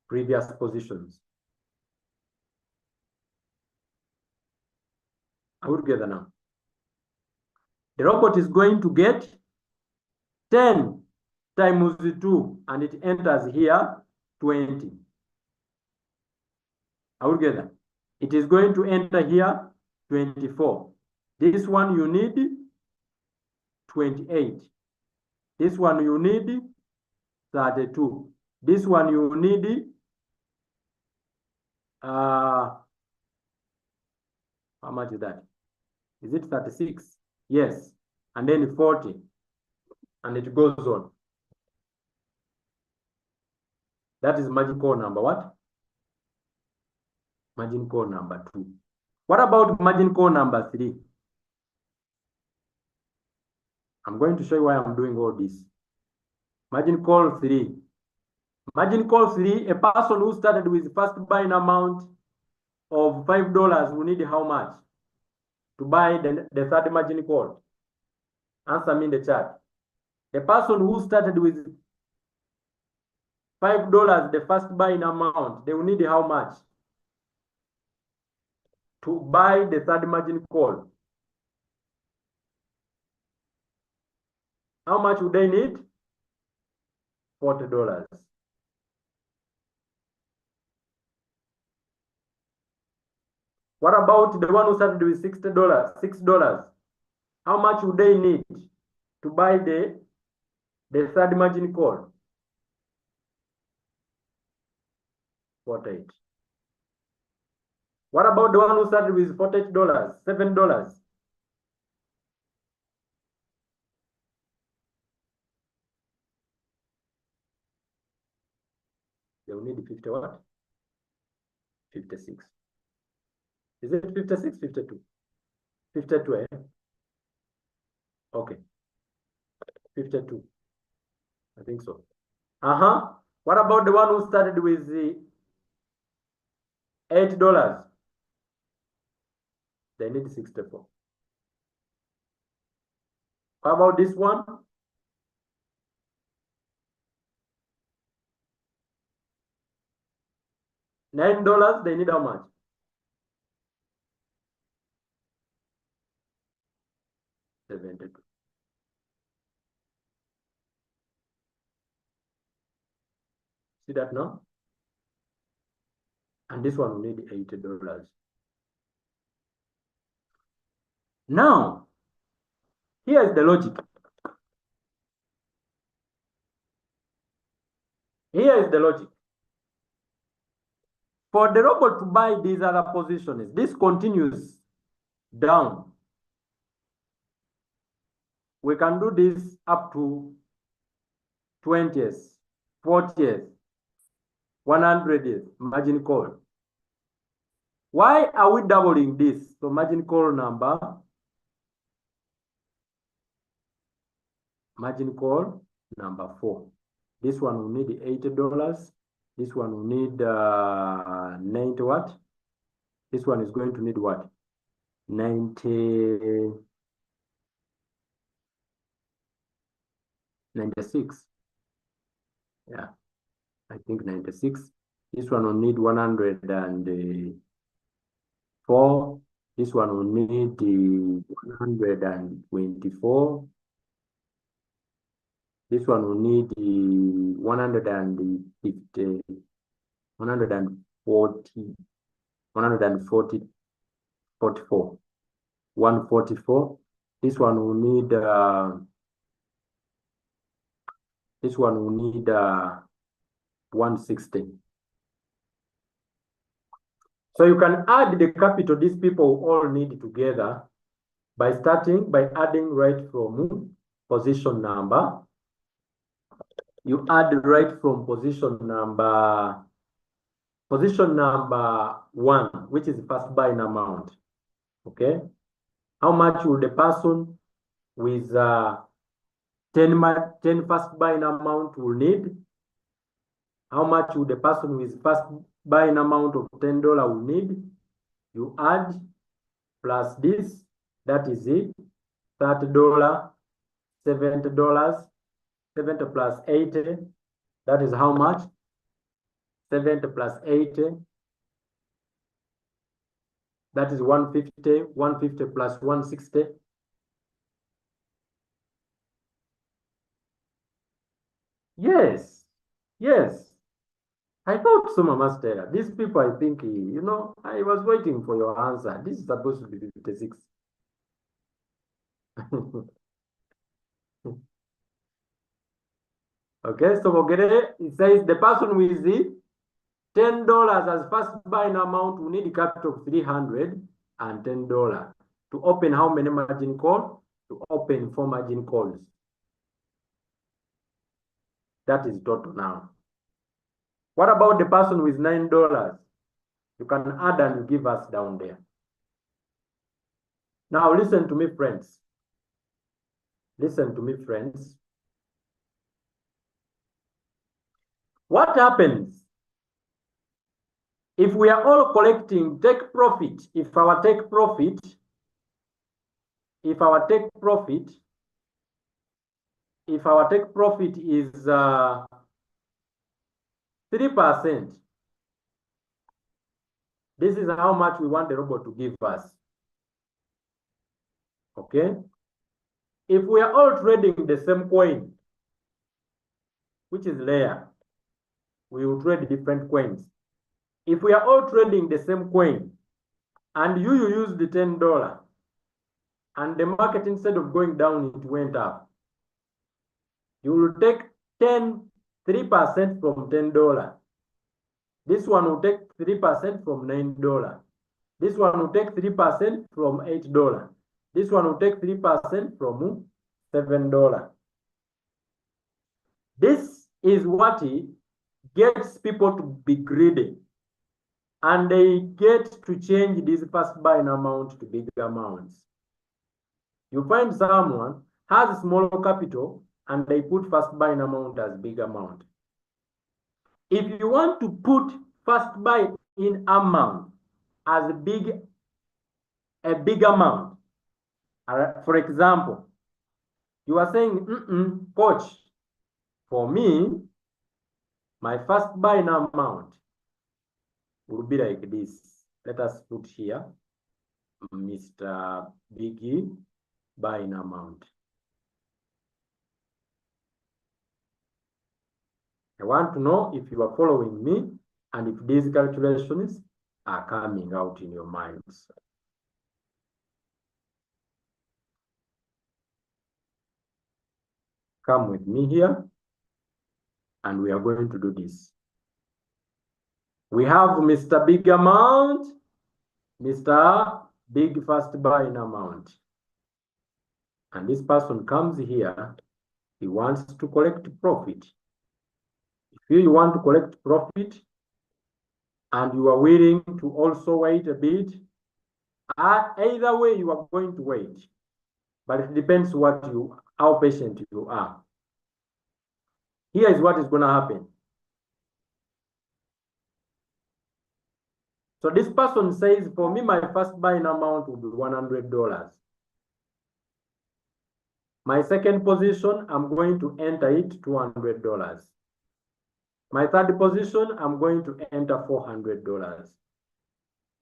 previous positions. Are we together now? The robot is going to get 10 times 2, and it enters here 20. Are we together? It is going to enter here 24. This one you need 28. This one you need 32. This one you need how much is that? Is it 36? Yes. And then 40. And it goes on. That is margin call number what? Margin call number 2. What about margin call number 3? I'm going to show you why I'm doing all this. Margin call 3. Margin call 3, a person who started with first buying amount of $5 will need how much to buy the third margin call? Answer me in the chat. The person who started with $5, the first buying amount, they will need how much to buy the third margin call? How much would they need? $40. What about the one who started with $6? How much would they need to buy the third margin call? 48. What about the one who started with $48? $7? They will need 50 what? 56. Is it 56? 52? 52, eh? Okay. 52. I think so. What about the one who started with the $8? They need 64. How about this one? $9, they need how much? 72. See that now? And this one will need $80. Now, here's the logic. Here is the logic. For the robot to buy these other positions, this continues down. We can do this up to 20th, 40th, 100th margin call. Why are we doubling this? So margin call number 4. This one will need $80. This one will need 90 what? This one is going to need what? 96. Yeah, I think 96. This one will need 104. This one will need 124. This one will need 150, 140, 44. 144. This one will need 160. So you can add the capital these people all need together by adding right from position number. You add right from position number 1, which is the first buying amount. Okay, how much will the person with 10 first buying amount will need? How much will the person with first buying amount of $10 will need? You add plus this, that is it, $30, $70, 70 plus 80, that is how much? 70 plus 80, that is 150, 150 plus 160. Yes, yes. I thought so, Mama Stella. These people, I think, you know, I was waiting for your answer. This is supposed to be 56. Okay, so Mogere, it says the person with the $10 as first buying amount will need capital of $310 to open how many margin calls? To open 4 margin calls. That is total now. What about the person with $9? You can add and give us down there. Now listen to me, friends. Listen to me, friends. What happens if we are all collecting take profit? If our take profit is 3%, this is how much we want the robot to give us. Okay? If we are all trading the same coin, which is layer, we will trade different coins. If we are all trading the same coin, and you use the $10, and the market, instead of going down, it went up, you will take 3% from $10. This one will take 3% from $9. This one will take 3% from $8. This one will take 3% from $7. This is what gets people to be greedy, and they get to change this first buying amount to bigger amounts. You find someone has small capital and they put first buying amount as big amount. If you want to put first buy in amount as a big amount, for example, you are saying, coach, for me, my first buying amount will be like this. Let us put here, Mr. Biggie buying amount. I want to know if you are following me and if these calculations are coming out in your minds. Come with me here, and we are going to do this. We have Mr. Big Amount, Mr. Big Fast Buying Amount. And this person comes here, he wants to collect profit. If you want to collect profit and you are willing to also wait a bit, either way you are going to wait. But it depends how patient you are. Here is what is going to happen. So this person says, for me, my first buying amount will be $100. My second position, I'm going to enter it $200. My third position, I'm going to enter $400.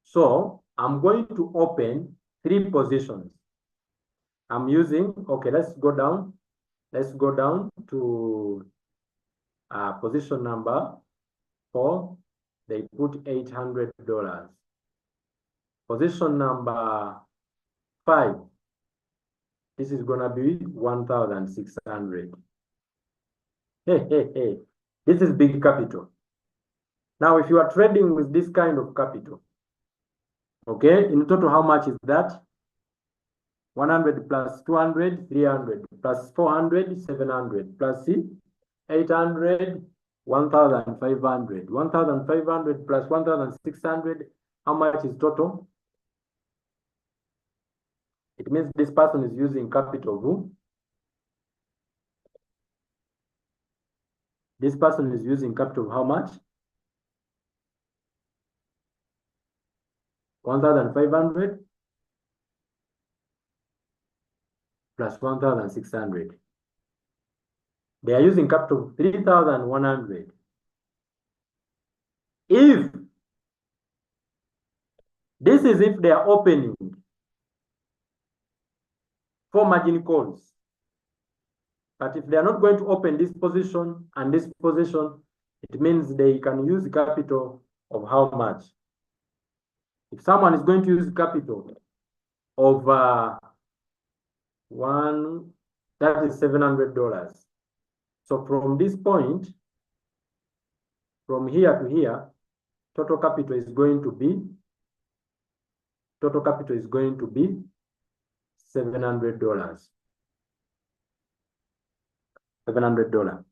So I'm going to open 3 positions. I'm using, okay, let's go down. Let's go down to position number 4. They put $800. Position number 5. This is gonna be 1,600. Hey. This is big capital. Now, if you are trading with this kind of capital, okay, in total, how much is that? 100 plus 200, 300, plus 400, 700, plus 800, 1,500. 1,500 plus 1,600, how much is total? It means this person is using capital who? This person is using capital how much? 1,500 plus 1,600. They are using capital 3,100. If this is if they are opening 4 margin calls, but if they are not going to open this position and this position, it means they can use capital of how much? If someone is going to use capital of that is $700. So from this point, from here to here, total capital is going to be $700. $700.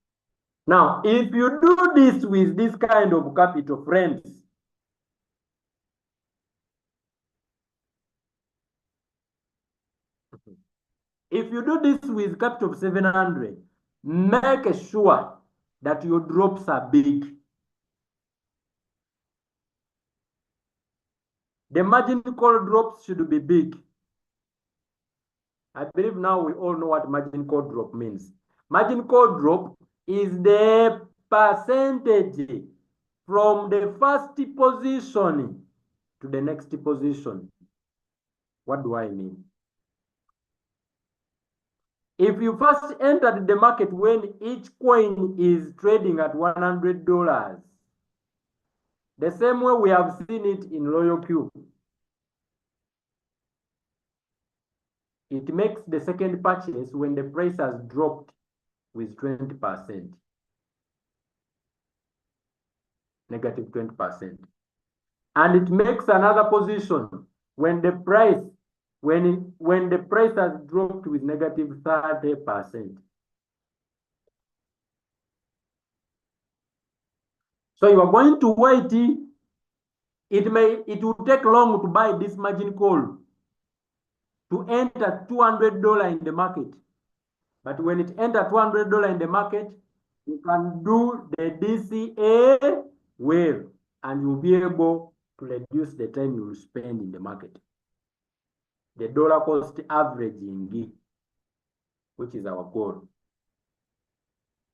Now, if you do this with this kind of capital, friends, if you do this with capital of 700, make sure that your drops are big. The margin call drops should be big. I believe now we all know what margin call drop means. Margin call drop is the percentage from the first position to the next position. What do I mean? If you first entered the market when each coin is trading at $100, the same way we have seen it in Royalq, it makes the second purchase when the price has dropped with 20%, negative 20%. And it makes another position when the price when the price has dropped with negative 30%. So you are going to wait. It will take long to buy this margin call to enter $200 in the market. But when it enters $200 in the market, you can do the DCA well, and you'll be able to reduce the time you will spend in the market. The dollar cost averaging, which is our goal.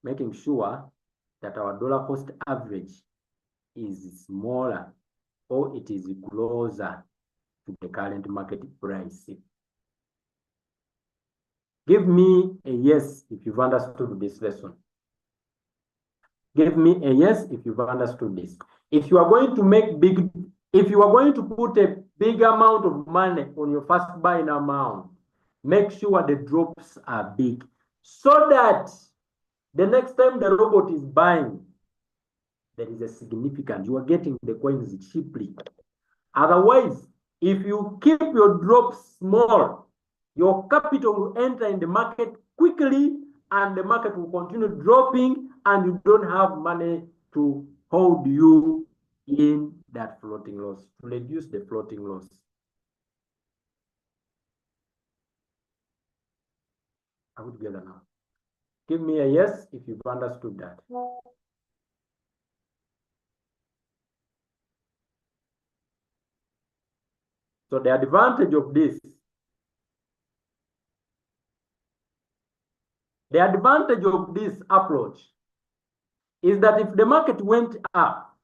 Making sure that our dollar cost average is smaller or it is closer to the current market price. Give me a yes if you've understood this lesson. Give Give me a yes if you've understood this. If you are going to put a big amount of money on your first buying amount, make sure the drops are big so that the next time the robot is buying, there is a significant, you are getting the coins cheaply. Otherwise, if you keep your drops small, your capital will enter in the market quickly and the market will continue dropping and you don't have money to hold you in that floating loss, to reduce the floating loss. Are we together now? Give me a yes if you've understood that. So the advantage of this approach is that if the market went up,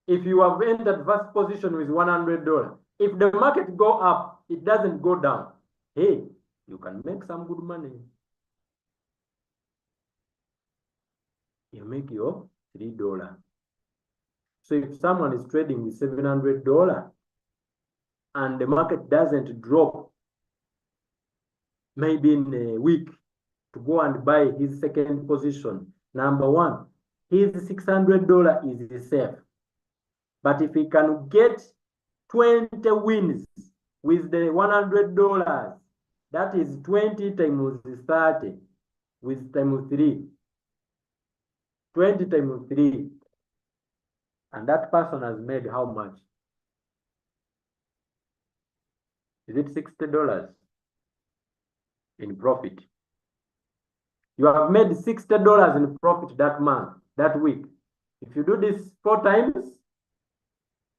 if you have entered first position with $100, if the market go up, it doesn't go down, hey, you can make some good money. You make your $3. So if someone is trading with $700 and the market doesn't drop, maybe in a week, to go and buy his second position, number one, his $600 is safe. But if he can get 20 wins with the $100, that is 20 times 30 with times 3. 20 times 3. And that person has made how much? Is it $60 in profit? You have made $60 in profit that month, that week. If you do this 4 times,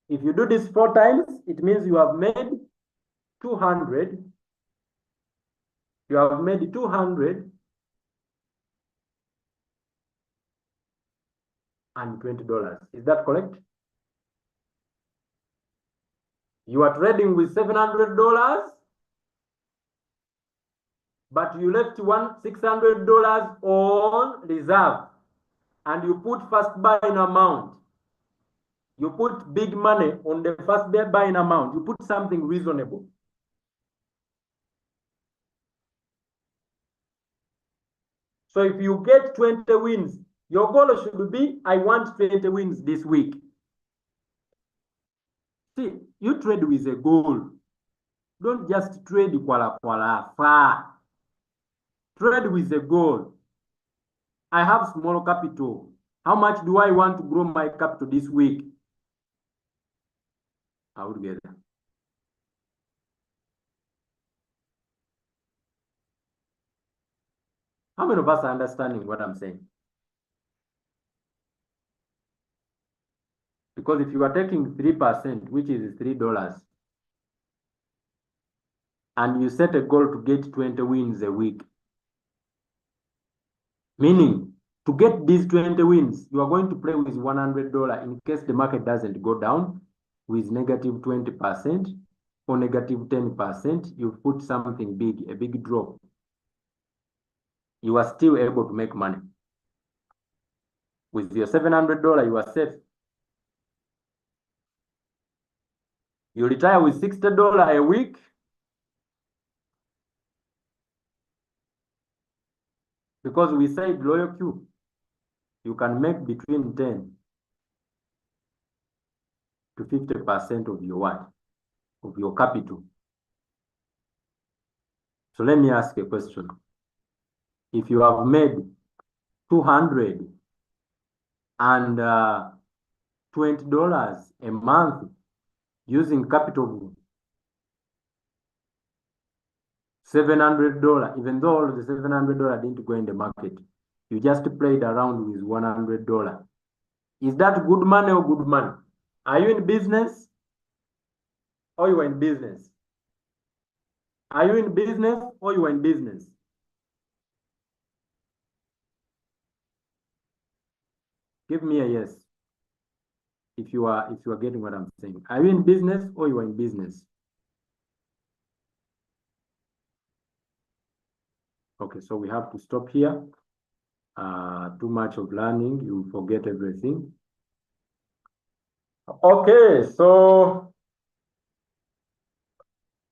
it means you have made 200. You have made 220 $20. Is that correct? You are trading with $700, but you left $600 on reserve, and you put first buying amount. You put big money on the first buying amount. You put something reasonable. So if you get 20 wins, your goal should be, I want 20 wins this week. See, you trade with a goal. Don't just trade far. Trade with a goal. I have small capital. How much do I want to grow my capital this week? How together? How many of us are understanding what I'm saying? Because if you are taking 3%, which is $3, and you set a goal to get 20 wins a week, meaning to get these 20 wins, you are going to play with $100 in case the market doesn't go down with negative 20% or negative 10%. You put something big, a big drop. You are still able to make money. With your $700, you are safe. You retire with $60 a week. Because we said Royalq, you can make between 10 to 50% of your what? Of your capital. So let me ask a question. If you have made $220 a month using capital $700, even though all of the $700 didn't go in the market, you just played around with $100. Is that good money or good money? Are you in business or you are in business? Are you in business or you are in business? Give me a yes if you are getting what I'm saying. Are you in business or you are in business? Okay, so we have to stop here. too much of learning, you forget everything. Okay, so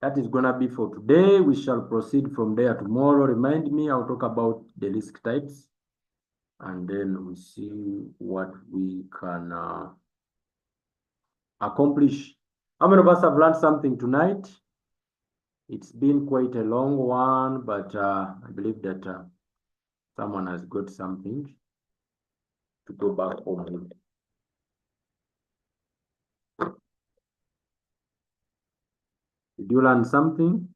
that is gonna be for today. We shall proceed from there tomorrow. Remind me, I'll talk about the risk types, and then we see what we can accomplish. How many of us have learned something tonight? It's been quite a long one, but I believe that someone has got something to go back home with. Did you learn something?